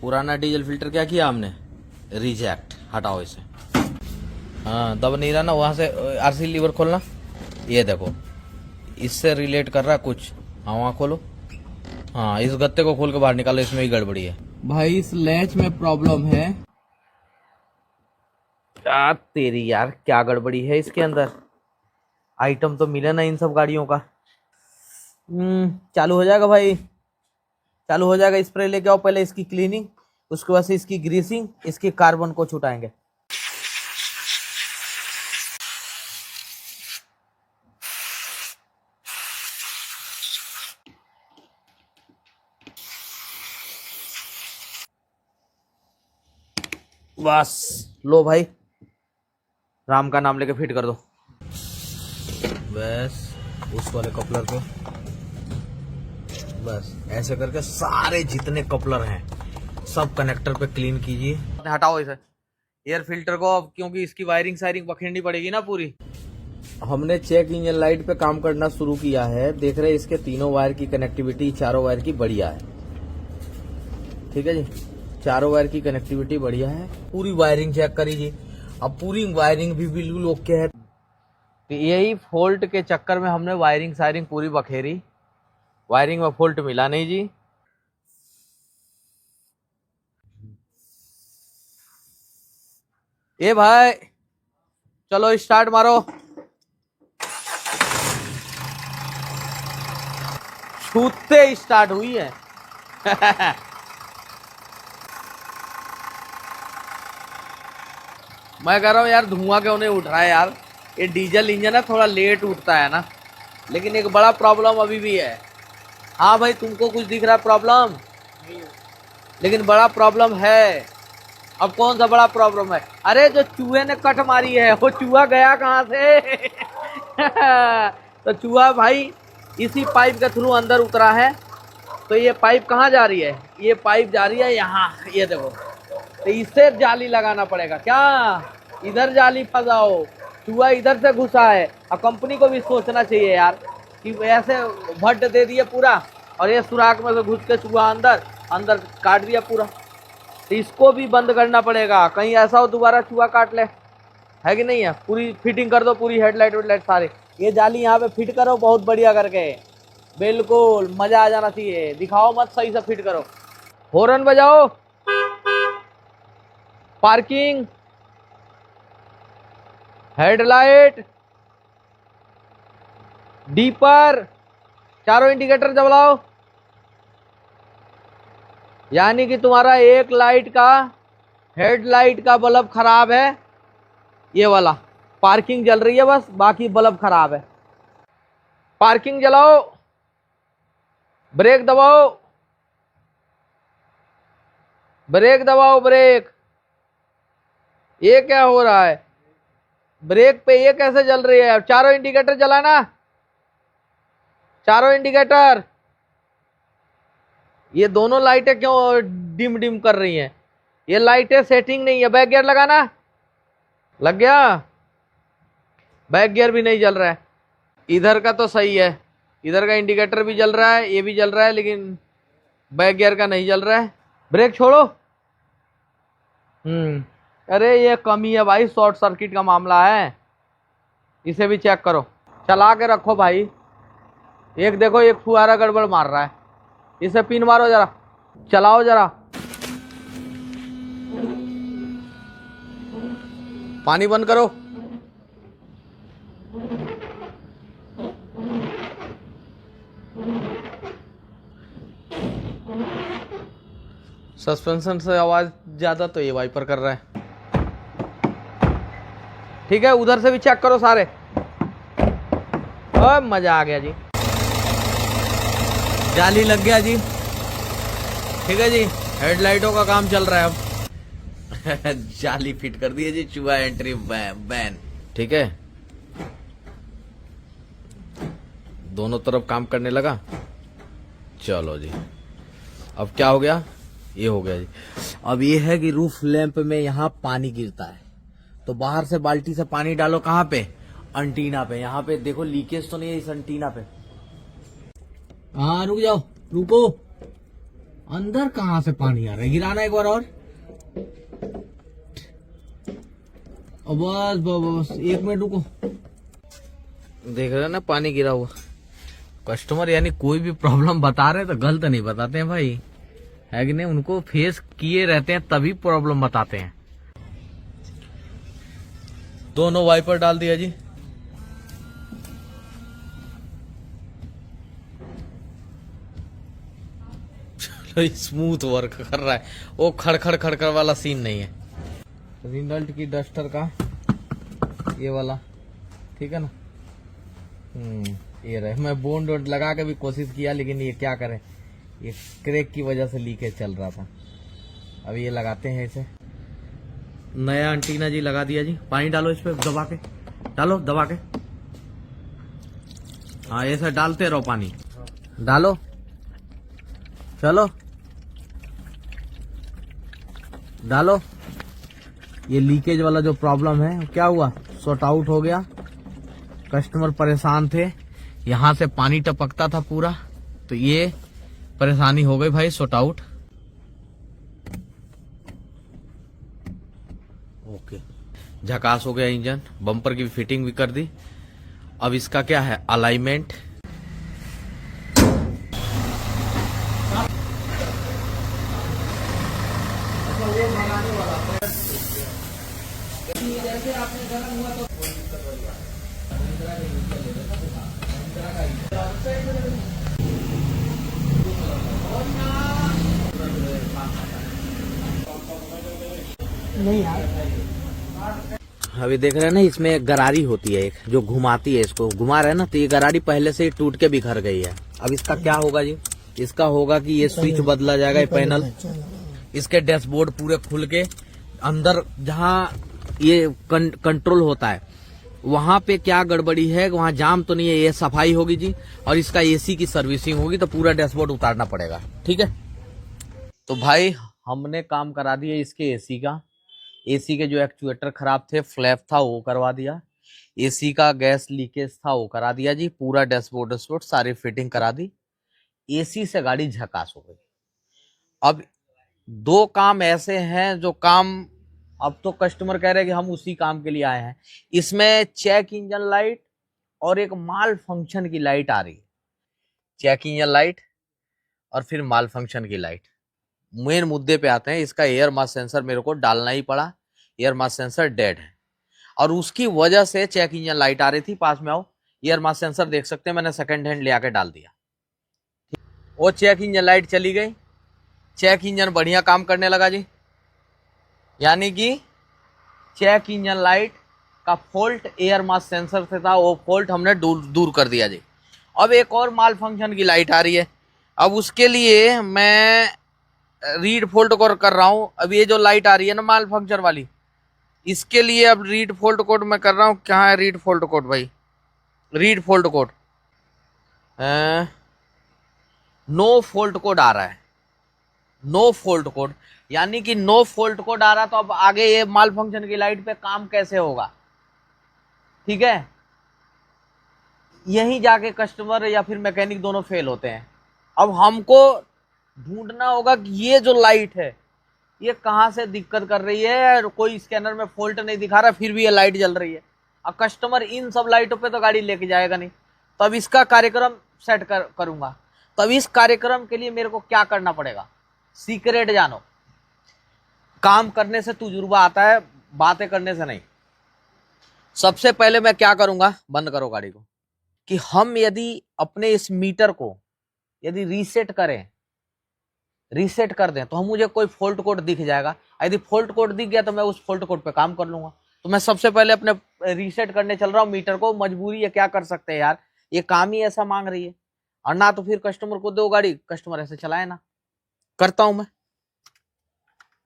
पुराना डीजल फिल्टर क्या किया हमने, रिजेक्ट, हटाओ इसे। हाँ, दब नहीं रहा ना, वहां से आरसी लीवर खोलना, ये देखो इससे रिलेट कर रहा कुछ। हाँ वहां खोलो, हाँ इस गत्ते को खोल के बाहर निकालो, इसमें ही गड़बड़ी है भाई, इस लैच में प्रॉब्लम है। क्या तेरी यार, क्या गड़बड़ी है इसके अंदर। आइटम तो मिले ना इन सब गाड़ियों का। चालू हो जाएगा भाई, चालू हो जाएगा। स्प्रे लेके आओ, पहले इसकी क्लीनिंग, उसके बाद से इसकी ग्रीसिंग, इसके कार्बन को छुटाएंगे। बस लो भाई, राम का नाम लेके फिट कर दो। बस उस वाले कपलर को, बस ऐसे करके सारे जितने कपलर हैं सब कनेक्टर पे क्लीन कीजिए। हटाओ इसे, एयर फिल्टर को, अब क्योंकि इसकी वायरिंग सायरिंग पखेड़नी पड़ेगी ना पूरी। हमने चेक इंजन लाइट पे काम करना शुरू किया है। देख रहे हैं इसके तीनों वायर की कनेक्टिविटी, चारों वायर की बढ़िया है। ठीक है जी, चारों वायर की कनेक्टिविटी बढ़िया है। पूरी वायरिंग चेक करिए, अब पूरी वायरिंग भी बिल्कुल ओके है। यही फॉल्ट के चक्कर में हमने वायरिंग सायरिंग पूरी बखेरी, वायरिंग में फॉल्ट मिला नहीं जी। ए भाई चलो स्टार्ट मारो। छूटते स्टार्ट हुई है। मैं कह रहा हूँ यार, धुआं क्यों नहीं उठ रहा है यार। ये डीजल इंजन है, थोड़ा लेट उठता है ना, लेकिन एक बड़ा प्रॉब्लम अभी भी है। हाँ भाई, तुमको कुछ दिख रहा है प्रॉब्लम, लेकिन बड़ा प्रॉब्लम है। अब कौन सा बड़ा प्रॉब्लम है? अरे जो चूहे ने कट मारी है, वो चूहा गया कहाँ से? तो चूहा भाई इसी पाइप के थ्रू अंदर उतरा है। तो ये पाइप कहाँ जा रही है? ये पाइप जा रही है यहाँ, ये देखो। तो इससे जाली लगाना पड़ेगा क्या? इधर जाली फंसाओ, चूहा इधर से घुसा है। और कंपनी को भी सोचना चाहिए यार कि ऐसे भट्ट दे दिए पूरा, और ये सुराख में से घुस के चूहा अंदर अंदर काट दिया पूरा। तो इसको भी बंद करना पड़ेगा, कहीं ऐसा हो दोबारा चूहा काट ले, है कि नहीं है? पूरी फिटिंग कर दो, पूरी हेडलाइट वेडलाइट सारे। ये जाली यहाँ पे फिट करो बहुत बढ़िया करके, बिल्कुल मजा आ जाना चाहिए। दिखाओ मत, सही से फिट करो। हॉर्न बजाओ, पार्किंग, हेडलाइट, डीपर, चारों इंडिकेटर जलाओ। यानी कि तुम्हारा एक लाइट का, हेडलाइट का बल्ब खराब है, ये वाला। पार्किंग जल रही है बस, बाकी बल्ब खराब है। पार्किंग जलाओ, ब्रेक दबाओ, ब्रेक दबाओ, ब्रेक। ये क्या हो रहा है? ब्रेक पे ये कैसे जल रही है? चारों इंडिकेटर जलाना, चारों इंडिकेटर। ये दोनों लाइटें क्यों डिम डिम कर रही हैं? ये लाइटें सेटिंग नहीं है। बैक गियर लगाना, लग गया? बैक गियर भी नहीं जल रहा है। इधर का तो सही है, इधर का इंडिकेटर भी जल रहा है, ये भी जल रहा है, लेकिन बैक गियर का नहीं जल रहा है। ब्रेक छोड़ो। अरे ये कमी है भाई, शॉर्ट सर्किट का मामला है, इसे भी चेक करो। चला के रखो भाई। एक देखो, एक फुहारा गड़बड़ मार रहा है, इसे पिन मारो जरा, चलाओ जरा। पानी बंद करो। सस्पेंशन से आवाज ज्यादा तो ये वाइपर कर रहा है। ठीक है, उधर से भी चेक करो सारे। और मजा आ गया जी, जाली लग गया जी। ठीक है जी, हेडलाइटों का काम चल रहा है अब। जाली फिट कर दी है जी, चूहा एंट्री बैन। ठीक है, दोनों तरफ काम करने लगा। चलो जी, अब क्या हो गया, ये हो गया जी। अब ये है कि रूफ लैंप में यहाँ पानी गिरता है, तो बाहर से बाल्टी से पानी डालो। कहाँ पे, अंटीना पे। यहाँ पे देखो लीकेज तो नहीं है इस अंटीना पे। हाँ रुक जाओ, रुको, अंदर कहाँ से पानी आ रहा है, गिराना एक बार और। बस बस 1 मिनट रुको। देख रहे हो ना पानी गिरा हुआ। कस्टमर यानी कोई भी प्रॉब्लम बता रहे तो गलत नहीं बताते हैं भाई, है कि नहीं। उनको फेस किए रहते हैं तभी प्रॉब्लम बताते हैं। दोनों वाइपर डाल दिया जी। चलो स्मूथ वर्क कर रहा है, वो खड़खड़ खड़खड़ वाला सीन नहीं है। रिनल्ट की डस्टर का ये वाला, ठीक है ना। ये रहे। मैं बोन्ड वोन्ड लगा के भी कोशिश किया, लेकिन ये क्या करें, ये क्रैक की वजह से लीकेज चल रहा था। अब ये लगाते हैं इसे। नया एंटीना जी लगा दिया जी। पानी डालो इस पे, दबा के डालो, दबा के। हाँ ऐसा डालते रहो, पानी डालो। चलो डालो। ये लीकेज वाला जो प्रॉब्लम है क्या हुआ, सॉर्ट आउट हो गया। कस्टमर परेशान थे, यहां से पानी टपकता था पूरा, तो ये परेशानी हो गई भाई, सॉर्ट आउट। ओके, झकास हो गया इंजन। बम्पर की फिटिंग भी कर दी। अब इसका क्या है, अलाइनमेंट। जैसे आपने गरम हुआ तो नहीं यार। अभी देख रहे हैं ना, इसमें गरारी होती है एक जो घुमाती है, इसको घुमा रहे हैं ना, तो ये गरारी पहले से ही टूट के बिखर गई है। अब इसका क्या होगा जी, इसका होगा कि ये स्विच बदला जाएगा, ये पैनल, इसके डैशबोर्ड पूरे खुल के अंदर जहाँ ये कंट्रोल होता है वहां पे क्या गड़बड़ी है, वहां जाम तो नहीं है, ये सफाई होगी जी। और इसका एसी की सर्विसिंग होगी, तो पूरा डैशबोर्ड उतारना पड़ेगा। ठीक है, तो भाई हमने काम करा दिया इसके एसी का। एसी के जो एक्चुएटर खराब थे, फ्लैप था, वो करवा दिया। एसी का गैस लीकेज था, वो करा दिया जी। पूरा डैशबोर्ड सारी फिटिंग करा दी। एसी से गाड़ी झकास हो गई। अब 2 काम ऐसे हैं जो काम अब तो कस्टमर कह रहे हैं कि हम उसी काम के लिए आए हैं। इसमें चेक इंजन लाइट और एक माल फंक्शन की लाइट आ रही है। चेक इंजन लाइट और फिर माल फंक्शन की लाइट। मेन मुद्दे पे आते हैं। इसका एयर मास सेंसर मेरे को डालना ही पड़ा, एयर मास सेंसर डेड है और उसकी वजह से चेक इंजन लाइट आ रही थी। पास में आओ, एयर मास सेंसर देख सकते हैं, मैंने सेकंड हैंड ले आके डाल दिया। वो चेक इंजन लाइट चली गई, चेक इंजन बढ़िया काम करने लगा जी। यानी कि चेक इंजन लाइट का फॉल्ट एयर मास सेंसर से था, वो फॉल्ट हमने दूर कर दिया जी। अब एक और माल फंक्शन की लाइट आ रही है। अब उसके लिए मैं रीड फोल्ड कोड कर रहा हूं। अब ये जो लाइट आ रही है ना माल फंक्शन वाली, इसके लिए अब रीड फोल्ड कोड मैं कर रहा हूं। कहाँ है रीड फोल्ड कोड भाई, read fault code, no fault code आ रहा है। नो फोल्ट कोड यानी कि नो फोल्ट कोड आ रहा, तो अब आगे ये माल फंक्शन की लाइट पे काम कैसे होगा। ठीक है, यहीं जाके कस्टमर या फिर मैकेनिक दोनों फेल होते हैं। अब हमको ढूंढना होगा कि ये जो लाइट है ये कहां से दिक्कत कर रही है। कोई स्कैनर में फॉल्ट नहीं दिखा रहा, फिर भी ये लाइट जल रही है। अब कस्टमर इन सब लाइटों पे तो गाड़ी लेके जाएगा नहीं। तो अब इसका कार्यक्रम सेट करूंगा। तब इस कार्यक्रम के लिए मेरे को क्या करना पड़ेगा, सीक्रेट जानो। काम करने से तजुर्बा आता है, बातें करने से नहीं। सबसे पहले मैं क्या करूंगा, बंद करो गाड़ी को, कि हम यदि अपने इस मीटर को यदि रीसेट करें, रीसेट कर दें तो हम मुझे कोई फॉल्ट कोड दिख जाएगा। यदि फॉल्ट कोड दिख गया तो मैं उस फॉल्ट कोड पे काम कर लूंगा। तो मैं सबसे पहले अपने रीसेट करने चल रहा हूँ मीटर को, मजबूरी है, क्या कर सकते हैं यार, ये काम ही ऐसा मांग रही है। और ना तो फिर कस्टमर को दो गाड़ी, कस्टमर ऐसे चलाए ना। करता हूं मैं,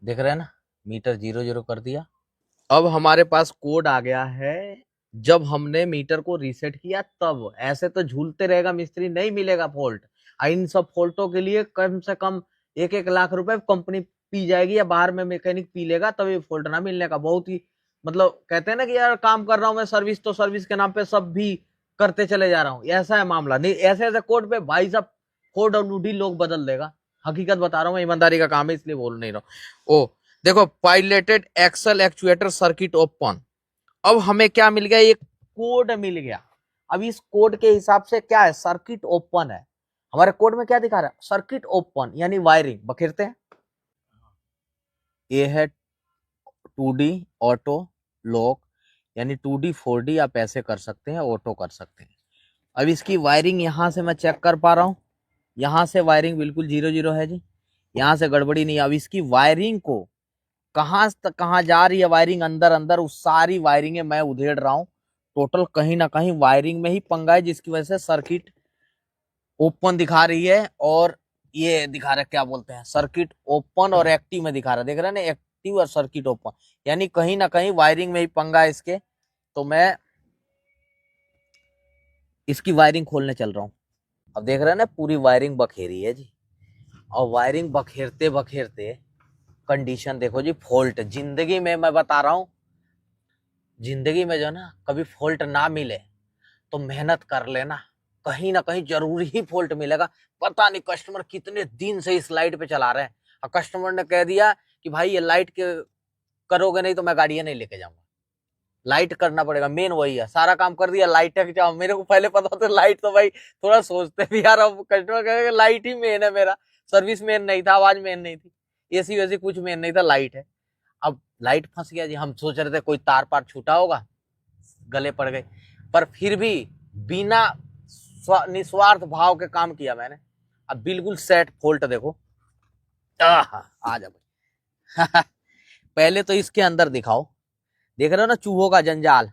देख रहे हैं ना, मीटर 00 कर दिया। अब हमारे पास कोड आ गया है। जब हमने मीटर को रीसेट किया तब, ऐसे तो झूलते रहेगा मिस्त्री, नहीं मिलेगा फॉल्ट। इन सब फॉल्टों के लिए कम से कम 1-1 लाख रुपए कंपनी पी जाएगी, या बाहर में मैकेनिक पी लेगा, तभी फॉल्ट ना मिलने का। बहुत ही मतलब कहते हैं ना कि यार काम कर रहा हूं मैं सर्विस, तो सर्विस के नाम पे सब भी करते चले जा रहा हूँ, ऐसा है मामला। नहीं, ऐसे ऐसे कोड पे भाई साहब कोड और नूडी लोग बदल देगा। हकीकत बता रहा हूँ मैं, ईमानदारी का काम है इसलिए बोल नहीं रहा हूँ। ओ देखो, piloted axle actuator circuit open. अब हमें क्या मिल गया, एक कोड मिल गया। अब इस कोड के हिसाब से क्या है, सर्किट ओपन है। हमारे कोड में क्या दिखा रहा है, सर्किट ओपन यानी वायरिंग। बखेरते हैं, ये है 2D ऑटो लॉक, यानी 2D 4D आप ऐसे कर सकते हैं, ऑटो कर सकते हैं। अब इसकी वायरिंग यहां से मैं चेक कर पा रहा हूं, यहां से वायरिंग बिल्कुल 00 है जी, यहां से गड़बड़ी नहीं। अब इसकी वायरिंग को कहां तक कहां जा रही है वायरिंग, अंदर अंदर उस सारी वायरिंग मैं उधेड़ रहा हूं। टोटल कहीं ना कहीं वायरिंग में ही पंगा है, जिसकी वजह से सर्किट ओपन दिखा रही है। और ये दिखा रहा है, क्या बोलते हैं, सर्किट ओपन और एक्टिव में दिखा रहा है, देख रहे हैं ना, एक्टिव और सर्किट ओपन, यानी कहीं ना कहीं वायरिंग में ही पंगा है इसके। तो मैं इसकी वायरिंग खोलने चल रहा हूं। अब देख रहे हैं ना, पूरी वायरिंग बखेरी है जी। और वायरिंग बखेरते बखेरते कंडीशन देखो जी, फॉल्ट। जिंदगी में मैं बता रहा हूं, जिंदगी में जो ना कभी फॉल्ट ना मिले तो मेहनत कर लेना, कहीं ना कहीं जरूर ही फॉल्ट मिलेगा। पता नहीं कस्टमर कितने दिन से इस लाइट पे चला रहे हैं, और कस्टमर ने कह दिया कि भाई ये लाइट के करोगे नहीं तो मैं गाड़ियां नहीं लेके जाऊंगा। लाइट करना पड़ेगा, मेन वही है। सारा काम कर दिया, लाइट है क्या, मेरे को पहले पता होता लाइट तो भाई थोड़ा सोचते भी यार। अब कस्टमर कहेगा लाइट ही मेन है मेरा, सर्विस मेन नहीं था, आवाज मेन नहीं थी, एसी वैसी कुछ मेन नहीं था, लाइट है। अब लाइट फंस गया जी, हम सोच रहे थे कोई तार पार छूटा होगा, गले पड़ गए। पर फिर भी बिना निस्वार्थ भाव के काम किया मैंने। अब बिल्कुल सेट फॉल्ट देखो, आ जा भाई। पहले तो इसके अंदर दिखाओ, देख रहे हो ना चूहों का जंजाल।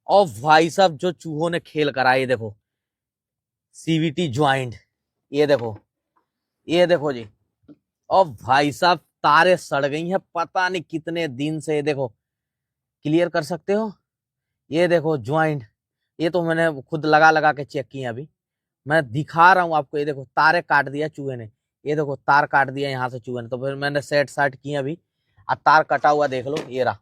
और भाई साहब जो चूहों ने खेल करा, ये देखो सीवीटी ज्वाइंट, ये देखो, ये देखो जी। और भाई साहब तारे सड़ गई हैं, पता नहीं कितने दिन से। ये देखो, क्लियर कर सकते हो, ये देखो ज्वाइंट, ये तो मैंने खुद लगा लगा के चेक किया। अभी मैं दिखा रहा हूं आपको, ये देखो तारे काट दिया चूहे ने, ये देखो तार काट दिया यहाँ से चूहे ने। तो फिर मैंने सेट साट किया अभी, और तार कटा हुआ देख लो, ये रहा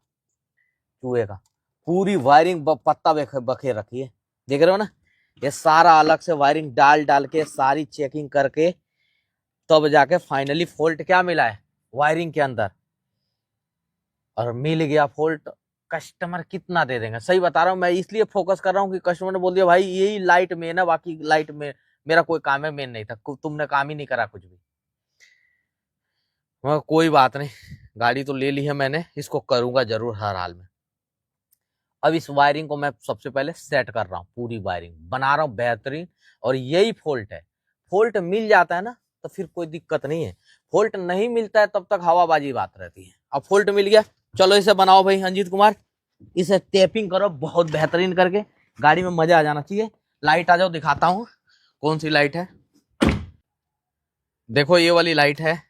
चूहे का। पूरी वायरिंग पत्ता बखेर रखी है, देख रहे हो ना। ये सारा अलग से वायरिंग डाल डाल के सारी चेकिंग करके तब जाके फाइनली फॉल्ट क्या मिला है, वायरिंग के अंदर। और मिल गया फॉल्ट। कस्टमर कितना दे देंगे, सही बता रहा हूँ मैं, इसलिए फोकस कर रहा हूँ कि कस्टमर ने बोल दिया भाई यही लाइट मेन है, बाकी लाइट में मेरा कोई काम है मेन नहीं था, तुमने काम ही नहीं करा कुछ भी। कोई बात नहीं, गाड़ी तो ले ली है मैंने, इसको करूंगा जरूर हर हाल में। अब इस वायरिंग को मैं सबसे पहले सेट कर रहा हूँ, पूरी वायरिंग बना रहा हूँ बेहतरीन। और यही फॉल्ट है, फॉल्ट मिल जाता है ना तो फिर कोई दिक्कत नहीं है, फॉल्ट नहीं मिलता है तब तक हवाबाजी बात रहती है। अब फॉल्ट मिल गया, चलो इसे बनाओ भाई अंजीत कुमार, इसे टेपिंग करो बहुत बेहतरीन करके, गाड़ी में मजा आ जाना चाहिए। लाइट आ जाओ, दिखाता हूँ कौन सी लाइट है। देखो ये वाली लाइट है,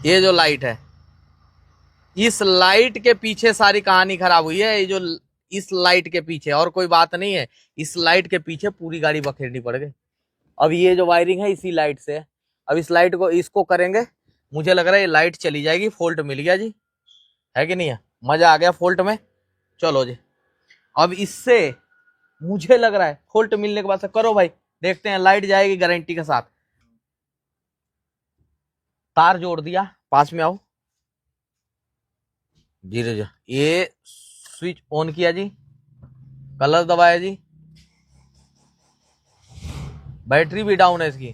ये जो लाइट है, इस लाइट के पीछे सारी कहानी खराब हुई है। ये जो इस लाइट के पीछे, और कोई बात नहीं है, इस लाइट के पीछे पूरी गाड़ी बखेरनी पड़ गई। अब ये जो वायरिंग है इसी लाइट से, अब इस लाइट को इसको करेंगे, मुझे लग रहा है ये लाइट चली जाएगी। फॉल्ट मिल गया जी, है कि नहीं है, मजा आ गया फॉल्ट में। चलो जी, अब इससे मुझे लग रहा है फॉल्ट मिलने के बाद से करो भाई, देखते हैं लाइट जाएगी गारंटी के साथ। तार जोड़ दिया, पास में आओ जी जी। ये स्विच ऑन किया जी, कलर दबाया जी, बैटरी भी डाउन है इसकी,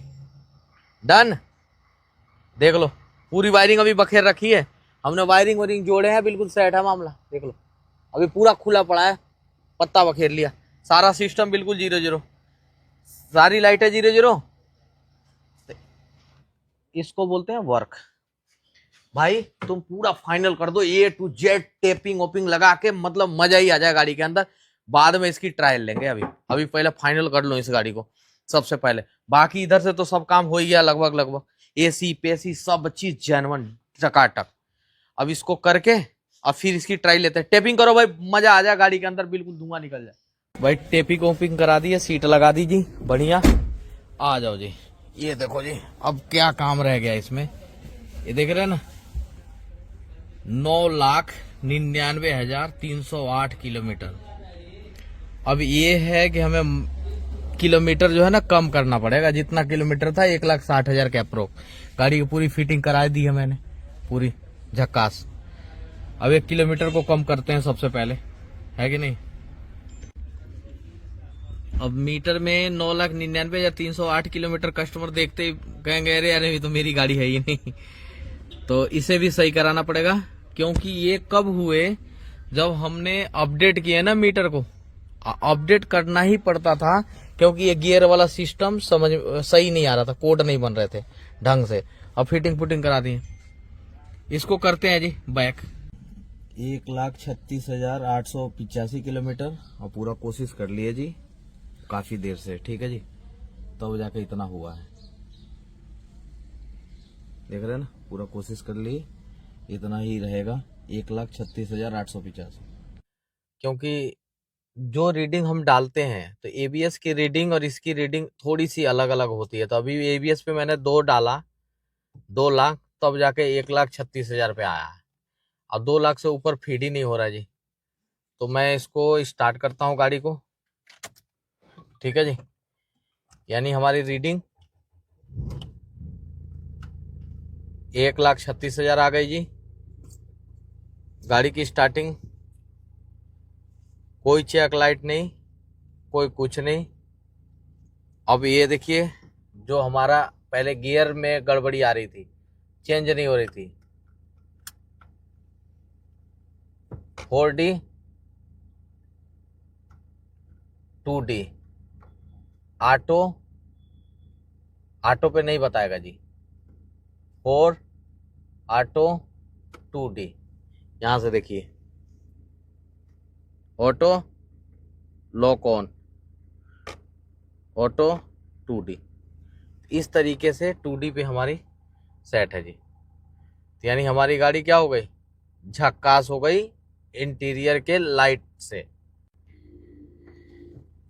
डन। देख लो पूरी वायरिंग अभी बखेर रखी है, हमने वायरिंग वायरिंग जोड़े हैं, बिल्कुल सेट है मामला। देख लो अभी पूरा खुला पड़ा है, पत्ता बखेर लिया, सारा सिस्टम बिल्कुल 00, सारी लाइटें 00, इसको बोलते हैं वर्क। भाई तुम पूरा फाइनल कर दो A to Z, टेपिंग ओपिंग लगा के, मतलब मजा ही आ जाए गाड़ी के अंदर। बाद में इसकी ट्रायल लेंगे, अभी पहले फाइनल कर लो इस गाड़ी को सबसे पहले। बाकी इधर से तो सब काम हो ही गया लगभग। AC पेसी सब चीज जेन्युइन टकाटक। अब इसको करके अब फिर इसकी ट्राई लेते हैं। टेपिंग करो भाई, मजा आ जाए गाड़ी के अंदर, बिल्कुल धुआं निकल जाए। भाई टेपिंग ओपिंग करा दी है, सीट लगा दी जी बढ़िया। आ जाओ जी, ये देखो जी अब क्या काम रह गया इसमें। ये देख रहे हैं ना, 9,99,308 किलोमीटर। अब ये है कि हमें किलोमीटर जो है ना कम करना पड़ेगा। जितना किलोमीटर था 1,60,000 के अप्रोक। गाड़ी की पूरी फिटिंग करा दी है मैंने, पूरी झक्कास। अब 1 किलोमीटर को कम करते हैं सबसे पहले, है कि नहीं। अब मीटर में 9,99,308 किलोमीटर। कस्टमर देखते ही कहेंगे अरे अरे ये तो मेरी गाड़ी है ही नहीं। तो इसे भी सही कराना पड़ेगा, क्योंकि ये कब हुए, जब हमने अपडेट किया ना मीटर को। अपडेट करना ही पड़ता था, क्योंकि ये गियर वाला सिस्टम समझ सही नहीं आ रहा था, कोड नहीं बन रहे थे ढंग से। अब फिटिंग पुटिंग करा दी। इसको करते हैं जी बैक। 1,36,885 किलोमीटर और पूरा कोशिश कर लिए जी काफी देर से, ठीक है जी, तब जाके इतना हुआ है। देख रहे हैं ना, पूरा कोशिश कर लिए, इतना ही रहेगा 1,36,885। क्योंकि जो रीडिंग हम डालते हैं तो ABS की रीडिंग और इसकी रीडिंग थोड़ी सी अलग अलग होती है। तो अभी ABS पे मैंने 2 डाला, 2 लाख, तब जाके 1,36,000 पे आया है। अब 2 लाख से ऊपर फीड ही नहीं हो रहा जी। तो मैं इसको स्टार्ट करता हूँ गाड़ी को, ठीक है जी। यानी हमारी रीडिंग 1,36,000 आ गई जी। गाड़ी की स्टार्टिंग, कोई चेक लाइट नहीं, कोई कुछ नहीं। अब ये देखिए, जो हमारा पहले गियर में गड़बड़ी आ रही थी, चेंज नहीं हो रही थी। 4D 2D ऑटो पे नहीं बताएगा जी। 4 ऑटो 2D, यहां से देखिए, auto lock on, auto 2D। इस तरीके से 2D पे हमारी सेट है जी। यानी हमारी गाड़ी क्या हो गई, झक्कास हो गई इंटीरियर के लाइट से।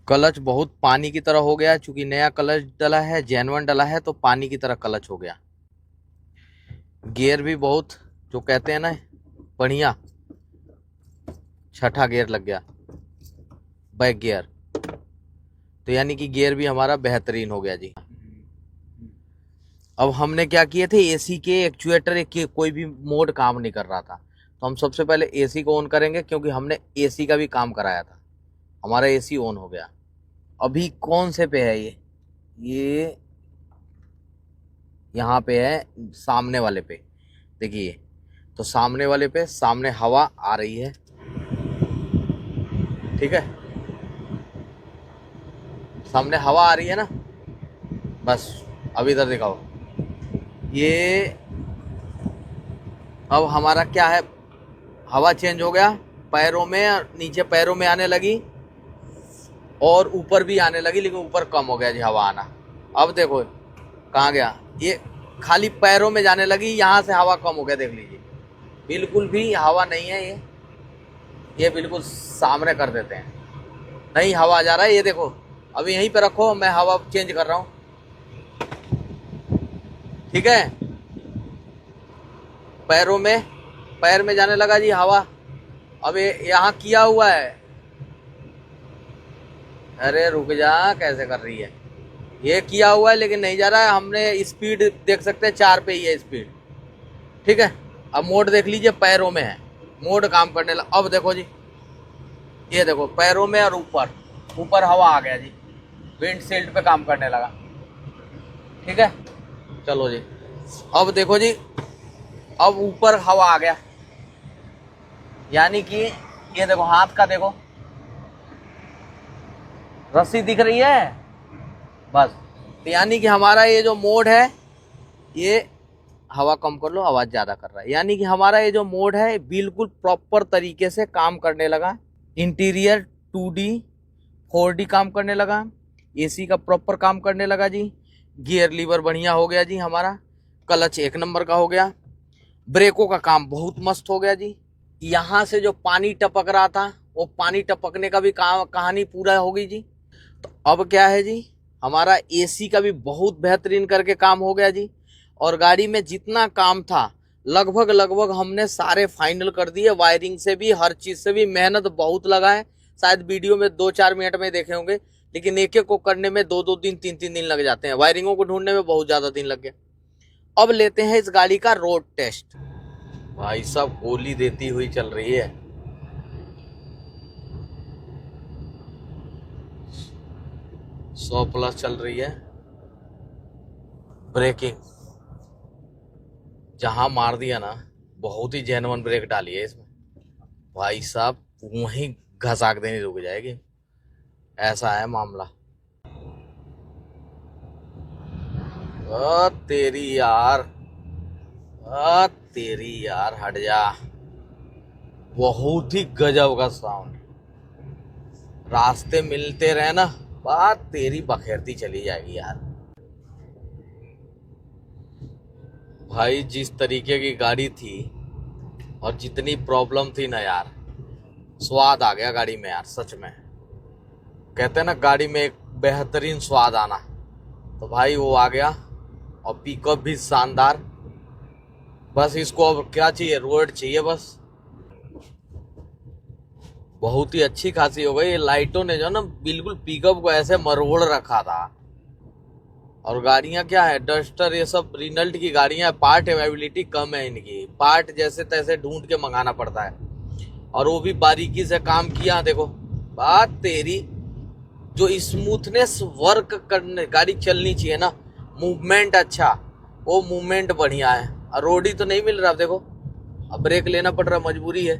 क्लच बहुत पानी की तरह हो गया, चूंकि नया क्लच डला है, जेन्युइन डला है, तो पानी की तरह क्लच हो गया। गियर भी बहुत, जो कहते हैं ना बढ़िया, छठा गियर लग गया, बैक गियर। तो यानी कि गियर भी हमारा बेहतरीन हो गया जी। अब हमने क्या किए थे, AC के एक्चुएटर के कोई भी मोड काम नहीं कर रहा था, तो हम सबसे पहले AC को ऑन करेंगे, क्योंकि हमने AC का भी काम कराया था। हमारा AC ऑन हो गया। अभी कौन से पे है ये यहाँ पे है, सामने वाले पे देखिए। तो सामने वाले पे, सामने हवा आ रही है, ठीक है, सामने हवा आ रही है ना। बस अब इधर दिखाओ, ये अब हमारा क्या है, हवा चेंज हो गया, पैरों में, नीचे पैरों में आने लगी और ऊपर भी आने लगी, लेकिन ऊपर कम हो गया जी हवा आना। अब देखो कहाँ गया, ये खाली पैरों में जाने लगी, यहाँ से हवा कम हो गया, देख लीजिए बिल्कुल भी हवा नहीं है। ये बिल्कुल सामने कर देते हैं, नहीं हवा जा रहा है। ये देखो, अभी यहीं पे रखो, मैं हवा चेंज कर रहा हूँ, ठीक है। पैरों में, पैर में जाने लगा जी हवा। अब यहाँ किया हुआ है, अरे रुक जा, कैसे कर रही है, ये किया हुआ है लेकिन नहीं जा रहा है। हमने स्पीड देख सकते हैं 4 पे ही है स्पीड, ठीक है। अब मोड देख लीजिए, पैरों में है, मोड काम करने लगा। अब देखो जी, ये देखो पैरों में और ऊपर, ऊपर हवा आ गया जी, विंडशील्ड पे काम करने लगा, ठीक है। चलो जी, अब देखो जी, अब ऊपर हवा आ गया, यानी कि ये देखो हाथ का देखो, रस्सी दिख रही है बस। तो यानी कि हमारा ये जो मोड है, ये हवा कम कर लो, आवाज ज्यादा कर रहा है। यानी कि हमारा ये जो मोड है बिल्कुल प्रॉपर तरीके से काम करने लगा। इंटीरियर 2D 4D काम करने लगा। एसी का प्रॉपर काम करने लगा जी। गियर लीवर बढ़िया हो गया जी हमारा। क्लच 1 नंबर का हो गया। ब्रेकों का काम बहुत मस्त हो गया जी। यहाँ से जो पानी टपक रहा था वो पानी टपकने का भी कहानी पूरा हो गई जी। तो अब क्या है जी, हमारा एसी का भी बहुत बेहतरीन करके काम हो गया जी। और गाड़ी में जितना काम था लगभग हमने सारे फाइनल कर दिए। वायरिंग से भी, हर चीज से भी मेहनत बहुत लगा है। शायद वीडियो में 2-4 मिनट में देखे होंगे, लेकिन एक एक को करने में 2-2 दिन 3-3 दिन लग जाते हैं। वायरिंगों को ढूंढने में बहुत ज्यादा दिन लग गए। अब लेते हैं इस गाड़ी का रोड टेस्ट। भाई साहब गोली देती हुई चल रही है। सौ प्लस चल रही है। ब्रेकिंग जहां मार दिया ना, बहुत ही जेन्युइन ब्रेक डाली है इसमें। भाई साहब वहीं घसाक देनी रुक जाएगी, ऐसा है मामला। तेरी यार, तेरी यार हट जा। बहुत ही गजब का साउंड। रास्ते मिलते रहे ना, बात तेरी बखेरती चली जाएगी यार। भाई जिस तरीके की गाड़ी थी और जितनी प्रॉब्लम थी ना यार, स्वाद आ गया गाड़ी में यार सच में। कहते हैं ना गाड़ी में एक बेहतरीन स्वाद आना, तो भाई वो आ गया। और पिकअप भी शानदार। बस इसको अब क्या चाहिए, रोड चाहिए बस। बहुत ही अच्छी खासी हो गई। लाइटों ने जो ना बिल्कुल पिकअप को ऐसे मरोड़ रखा था। और गाड़ियां क्या है, डस्टर ये सब रिनल्ट की गाड़ियां, पार्ट अवेलेबिलिटी कम है इनकी। पार्ट जैसे तैसे ढूंढ के मंगाना पड़ता है, और वो भी बारीकी से काम किया। देखो बात तेरी, जो स्मूथनेस वर्क करने गाड़ी चलनी चाहिए ना, मूवमेंट अच्छा, वो मूवमेंट बढ़िया है। और रोड ही तो नहीं मिल रहा। देखो अब ब्रेक लेना पड़ रहा, मजबूरी है।